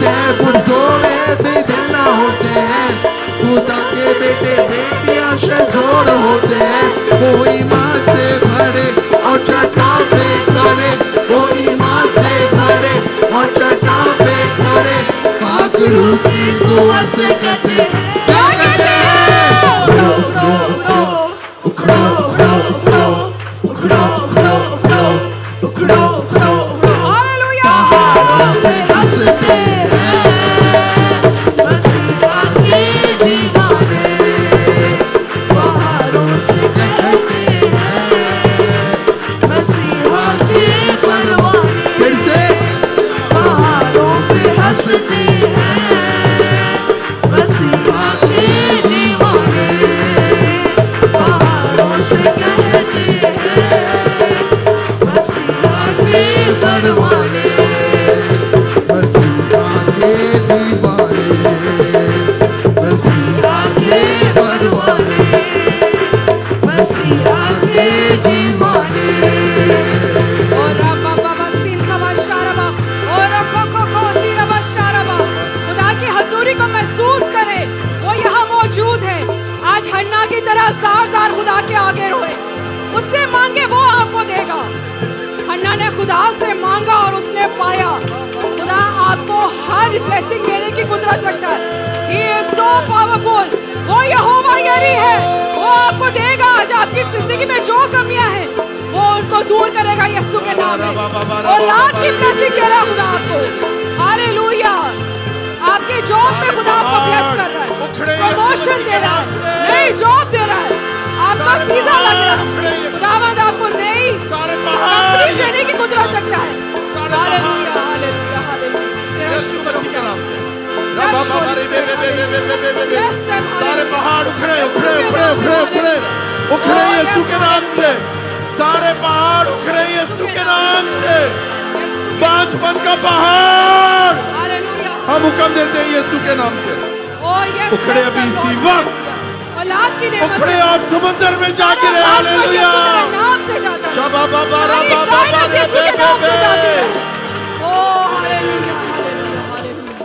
होते हैं, पुरजोर बेदिल ना होते हैं, खुदा के बेटे बेटियां शहज़ोर होते हैं। वो ईमान से भरे और चट्टा पे खड़े, वो ईमान से भरे और चट्टा पे खड़े, पाक रूह की दुआ से कहते क्या कहते हैं? उखड़ो उखड़ो उखड़ो उखड़ो उखड़ो उखड़ो उखड़ो उखड़ो उखड़ो उखड़ो उखड़ो हालेलुया। पहाड़ों पे हंसते हैं मसीहा के दीवाने, पहाड़ों से कहते हैं मसीहा के परवाने। फिर से पहाड़ों पे हंसते हैं मसीहा के दीवाने, पहाड़ों से कहते हैं मसीहा के परवाने, मसीहा के दीवाने, मसीहा के परवाने, मसीहा के दीवाने। और बाबा सीन का बशारबा और को सीरबा शारबा, खुदा की हजूरी को महसूस करें, वो यहाँ मौजूद है। आज हन्ना की तरह ज़ार खुदा के आगे रोए, उससे मांगे वो आपको देगा। हन्ना ने खुदा से मांगा और उसने पाया। खुदा आपको हर ब्लेसिंग देने की कुदरत रखता है। He is so powerful। वो यहोवा यरी है, वो आपको देगा। आज आपकी जिंदगी में जो कमियां हैं वो उनको दूर करेगा यीशु के नाम में। और लाख की ब्लेसिंग दे रहा है खुदा आपको। हालेलुया। आपके जॉब पे खुदा आपको ब्लेस कर रहा है, प्रमोशन दे रहा है, नई जॉब दे रहा है, आपका वीजा लग रहा है। खुदावंद आपको नई कंपनी देने की कुदरत रखता है। Hallelujah hallelujah hallelujah. तेरा शुक्र हो सारे पहाड़ उखड़े उखड़े उखड़े उखड़े उखड़े उखड़े यीशु के नाम से, सारे पहाड़ उखड़े यीशु के नाम से। बांझपन का पहाड़ हम हुक्म देते हैं यीशु के नाम से उखड़े अभी इसी वक्त, औलाद की नेमत उखड़े और समंदर में जा गिरे। हालेलुया। नाम से जाता है। शबा बाबा रा बाबा रे यीशु बे के नाम बे से जाती है। बे। ओ हालेलुया हालेलुया हालेलुया।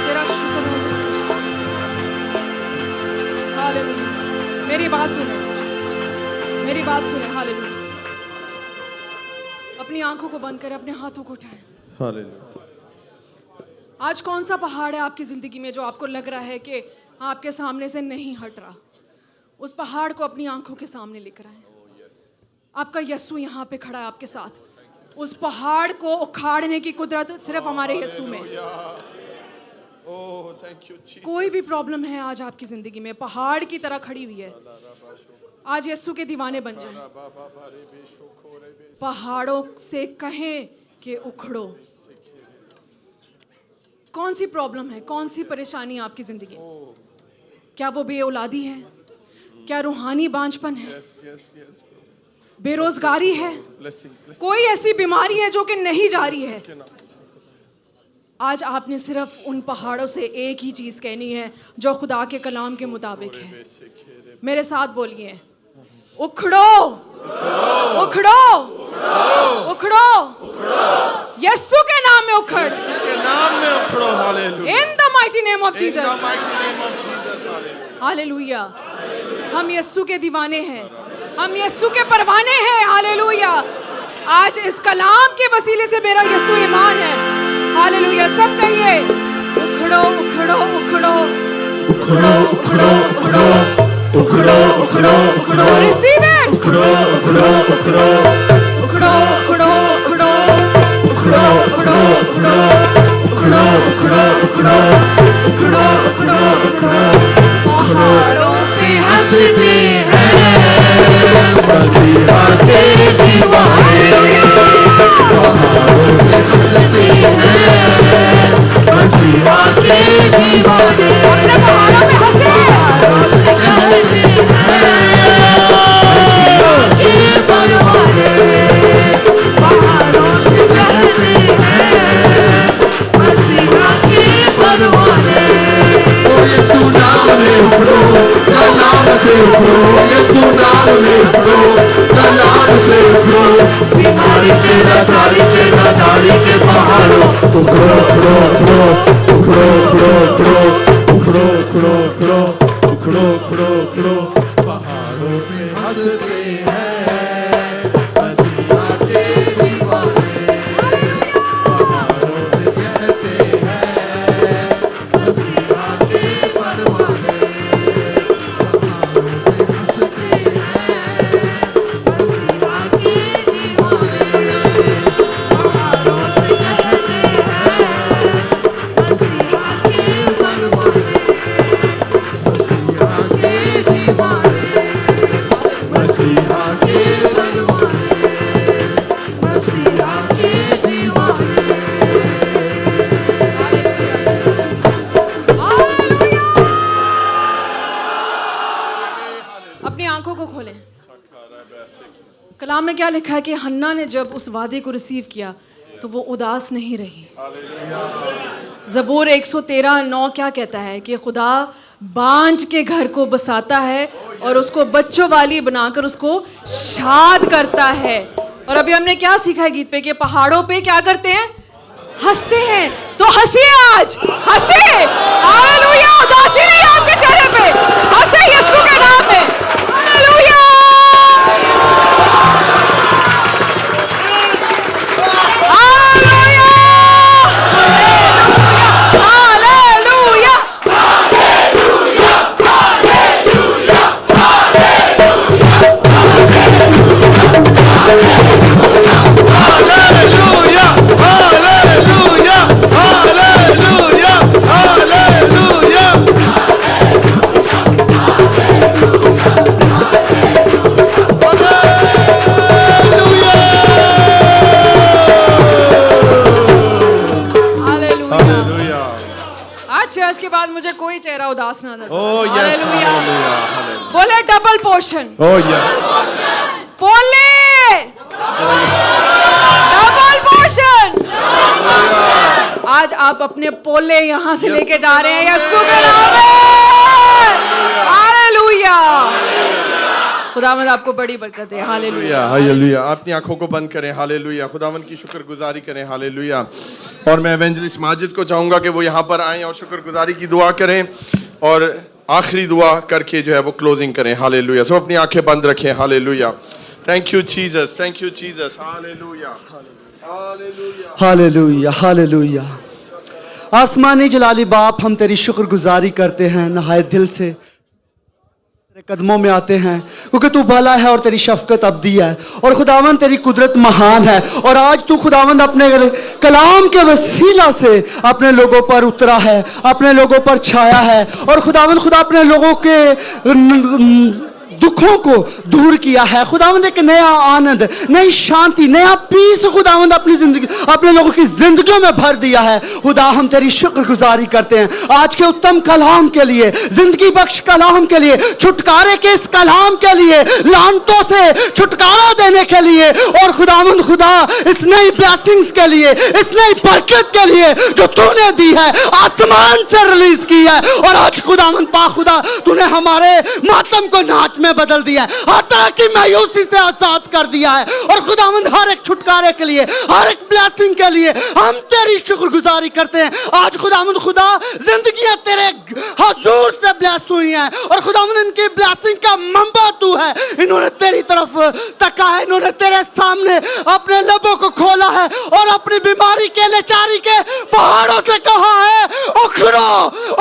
तेरा शुक्र हो यीशु। हालेलुया। मेरी बात सुने, मेरी बात सुने। हालेलुया। अपनी आंखों को बंद करें, अपने हाथों को उठाएं। हालेलुया। आज कौन सा पहाड़ है आपकी जिंदगी में जो आपको लग रहा है कि आपके सामने से नहीं हट रहा? उस पहाड़ को अपनी आंखों के सामने लेकर आए। आपका यीशु यहाँ पे खड़ा है आपके साथ। उस पहाड़ को उखाड़ने की कुदरत सिर्फ हमारे यीशु में। Oh thank you Jesus. कोई भी प्रॉब्लम है आज आपकी जिंदगी में, पहाड़ की तरह खड़ी हुई है, आज यीशु के दीवाने बन जाएं। पहाड़ों से कहें कि उखड़ो। कौन सी प्रॉब्लम है, कौन सी परेशानी है आपकी जिंदगी? क्या वो बेऔलादी है? क्या रूहानी बांझपन है? बेरोजगारी है? कोई ऐसी बीमारी है जो कि नहीं जा रही है? आज आपने सिर्फ उन पहाड़ों से एक ही चीज कहनी है जो खुदा के कलाम के मुताबिक है। मेरे साथ बोलिए, उखड़ो उखड़ो उखड़ो। यीशु के नाम में उखड़, के नाम में उखड़ो। Hallelujah. In the mighty name of In the Jesus. mighty name of Jesus, hallelujah. Hallelujah. हम यीशु के दीवाने हैं, हम यीशु के परवाने हैं। हालेलुया। आज इस कलाम के वसीले से मेरा यीशु ईमान है। हालेलुया। सब कहिए, उखड़ो उखड़ो उखड़ो उखड़ो उखड़ो उखड़ो उखड़ो उखड़ो उखड़ो। Receive it. उखड़ो उखड़ो उखड़ो उखड़ो उखड़ो उखड़ो उखड़ो उखड़ो उखड़ो उखड़ो उखड़ो उखड़ो उखड़ो उखड़ो उखड़ो। पहाड़ों पे हंसते हैं मसीहा के दीवाने, पहाड़ों पे हंसते हैं मसीहा के दीवाने, पहाड़ों पे हंसे। पहाड़ों से कहते हैं मसीहा के परवाने, पहाड़ों से कहते हैं मसीहा के परवाने। ओ यीशु नाम में उखड़ो, नाम से उठो, यीशु नाम में उठो, तलाब से उठो, बीमारी के लाचारी के पहाड़ों उखड़ो उखड़ो उखड़ो उखड़ो उखड़ो उखड़ो उखड़ो उखड़ो उखड़ो उखड़ो पहाड़ों पे हंसते हैं मसीहा के दीवाने, पहाड़ों से कहते हैं मसीहा के परवाने, पहाड़ों पे हंसते हैं मसीहा के दीवाने, पहाड़ों से कहते हैं मसीहा के परवाने, मसीहा के दीवाने, मसीहा के परवाने, मसीहा के दीवाने। अपनी आंखों को खोलें। कलाम में क्या लिखा है कि हन्ना ने जब उस वादे को रिसीव किया तो वो उदास नहीं रही। ज़बूर 113:9 क्या कहता है कि खुदा बांझ के घर को बसाता है और उसको बच्चों वाली बनाकर उसको शाद करता है। और अभी हमने क्या सीखा है गीत पे कि पहाड़ों पे क्या करते हैं, हंसते हैं। तो हंसिए, आज हंसे, हालेलुया। उदासी नहीं आपके चेहरे पे, हंसे यीशु के नाम में, hallelujah. Hallelujah, hallelujah, hallelujah, hallelujah, hallelujah, hallelujah. Hallelujah. आज चर्च के बाद मुझे कोई चेहरा उदास ना नजर Oh, yes. Hallelujah. Hallelujah. Hallelujah. बोले डबल पोर्शन, Oh, yes. बोले डबल पोर्शन। आज आप अपने पोले यहाँ से लेके जा रहे हैं यीशु के नाम में, हालेलुया। खुदावंद आपको बड़ी बरकत दे, हालेलुया। हालेलुया। अपनी आंखों को बंद करें, हालेलुया। खुदावंद की शुक्रगुजारी करें, हालेलुया। और मैं एवेंजलिस्ट माजिद को चाहूंगा कि वो यहाँ पर आएं और शुक्रगुजारी की दुआ करें और आखिरी दुआ करके जो है वो क्लोजिंग करें, हालेलुया। सब अपनी आंखें बंद रखें, hallelujah. Thank you Jesus, thank you Jesus, hallelujah, hallelujah. Hallelujah, hallelujah. आसमानी जलाली बाप, हम तेरी शुक्रगुजारी करते हैं नहायत दिल से, तेरे कदमों में आते हैं क्योंकि तू भला है और तेरी शफकत अब्दी है और खुदावंद तेरी कुदरत महान है। और आज तू खुदावंद अपने कलाम के वसीला से अपने लोगों पर उतरा है, अपने लोगों पर छाया है और खुदावंद खुदा अपने लोगों के दुखों को दूर किया है। खुदावंद एक नया आनंद, नई शांति, नया पीस खुदावंद अपनी जिंदगी, अपने लोगों की जिंदगियों में भर दिया है। खुदा हम तेरी शुक्रगुजारी करते हैं आज के उत्तम कलाम के लिए, जिंदगी बख्श कलाम के लिए, छुटकारे के इस कलाम के लिए, लानतों से छुटकारा देने के लिए और खुदावंद खुदा इस नई ब्लेसिंग्स के लिए, इस नई बरकत के लिए जो तूने दी है, आसमान से रिलीज की है। और आज खुदावंद पा खुदा तूने हमारे मातम को नाच में बदल दिया है, हर तरह की मायूसी से आजाद कर दिया है। और खुदावंद हर एक छुटकारे के लिए, हर एक ब्लेसिंग के लिए हम तेरी शुक्रगुजारी करते हैं। आज खुदावंद खुदा जिंदगियां तेरे हुजूर से ब्लेस हुई हैं और खुदावंद इनकी ब्लेसिंग का मंबा तू है। इन्होंने तेरी तरफ तका है, इन्होंने तेरे सामने अपने लबों को खोला है और अपनी बीमारी के लाचारी के पहाड़ों से कहा है उखड़ो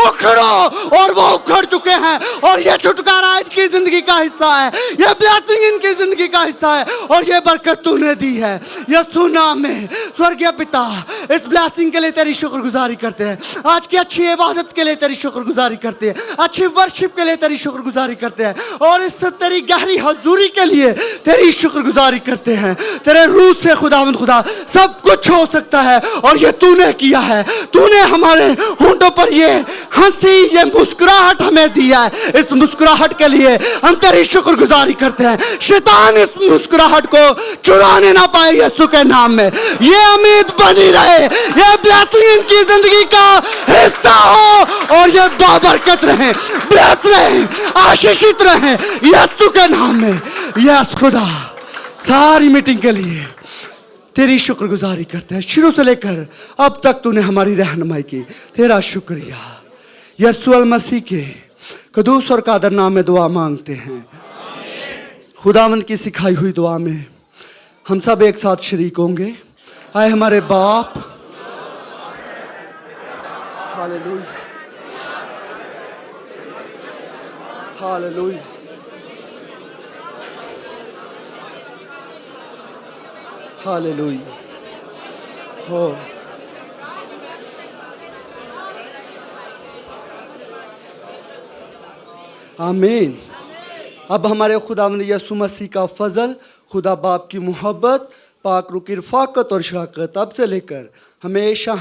उखड़ो, और वो उखड़ चुके हैं। और ये छुटकारा इनकी जिंदगी का हिस्सा है, ये ब्लेसिंग इनकी जिंदगी का हिस्सा है और ये बरकत तूने दी है यीशु नाम में। स्वर्गीय पिता, इस ब्लेसिंग के लिए तेरी शुक्रगुजारी करते हैं, आज की अच्छी इबादत के लिए तेरी शुक्रगुजारी करते हैं, अच्छी वर्शिप के लिए तेरी शुक्रगुजारी करते हैं और इस तेरी गहरी हजूरी के लिए तेरी शुक्रगुजारी करते हैं। तेरे रूह से खुदावंद खुदा सब कुछ हो सकता है और ये तूने किया है। तूने हमारे होंठों होठों पर ये हंसी, ये मुस्कुराहट हमें दिया है। इस मुस्कुराहट के लिए हम तेरी शुक्रगुजारी करते हैं। शैतान इस मुस्कुराहट को चुराने ना पाए यीशु के नाम में। ये उम्मीद बनी रहे, ये ब्लेसिंग इनकी जिंदगी का हिस्सा हो और ये बाबरकत रहे, ब्लेस रहे, आशीषित रहे यीशु के नाम में। यस खुदा, सारी मीटिंग के लिए तेरी शुक्रगुजारी करते हैं। शुरू से लेकर अब तक तूने हमारी रहनुमाई की, तेरा शुक्रिया। यीशु मसीह के कदूस और कादर नाम में दुआ मांगते हैं। खुदावंद की सिखाई हुई दुआ में हम सब एक साथ शरीक होंगे। आए हमारे बाप, हालेलुया, हालेलुया, हालेलुया। हो आमीन। अब हमारे खुदावंद यीशु मसीह का फजल, खुदा बाप की मोहब्बत, पाक रूह की रफ़ाकत और शफ़क़त अब से लेकर हमेशा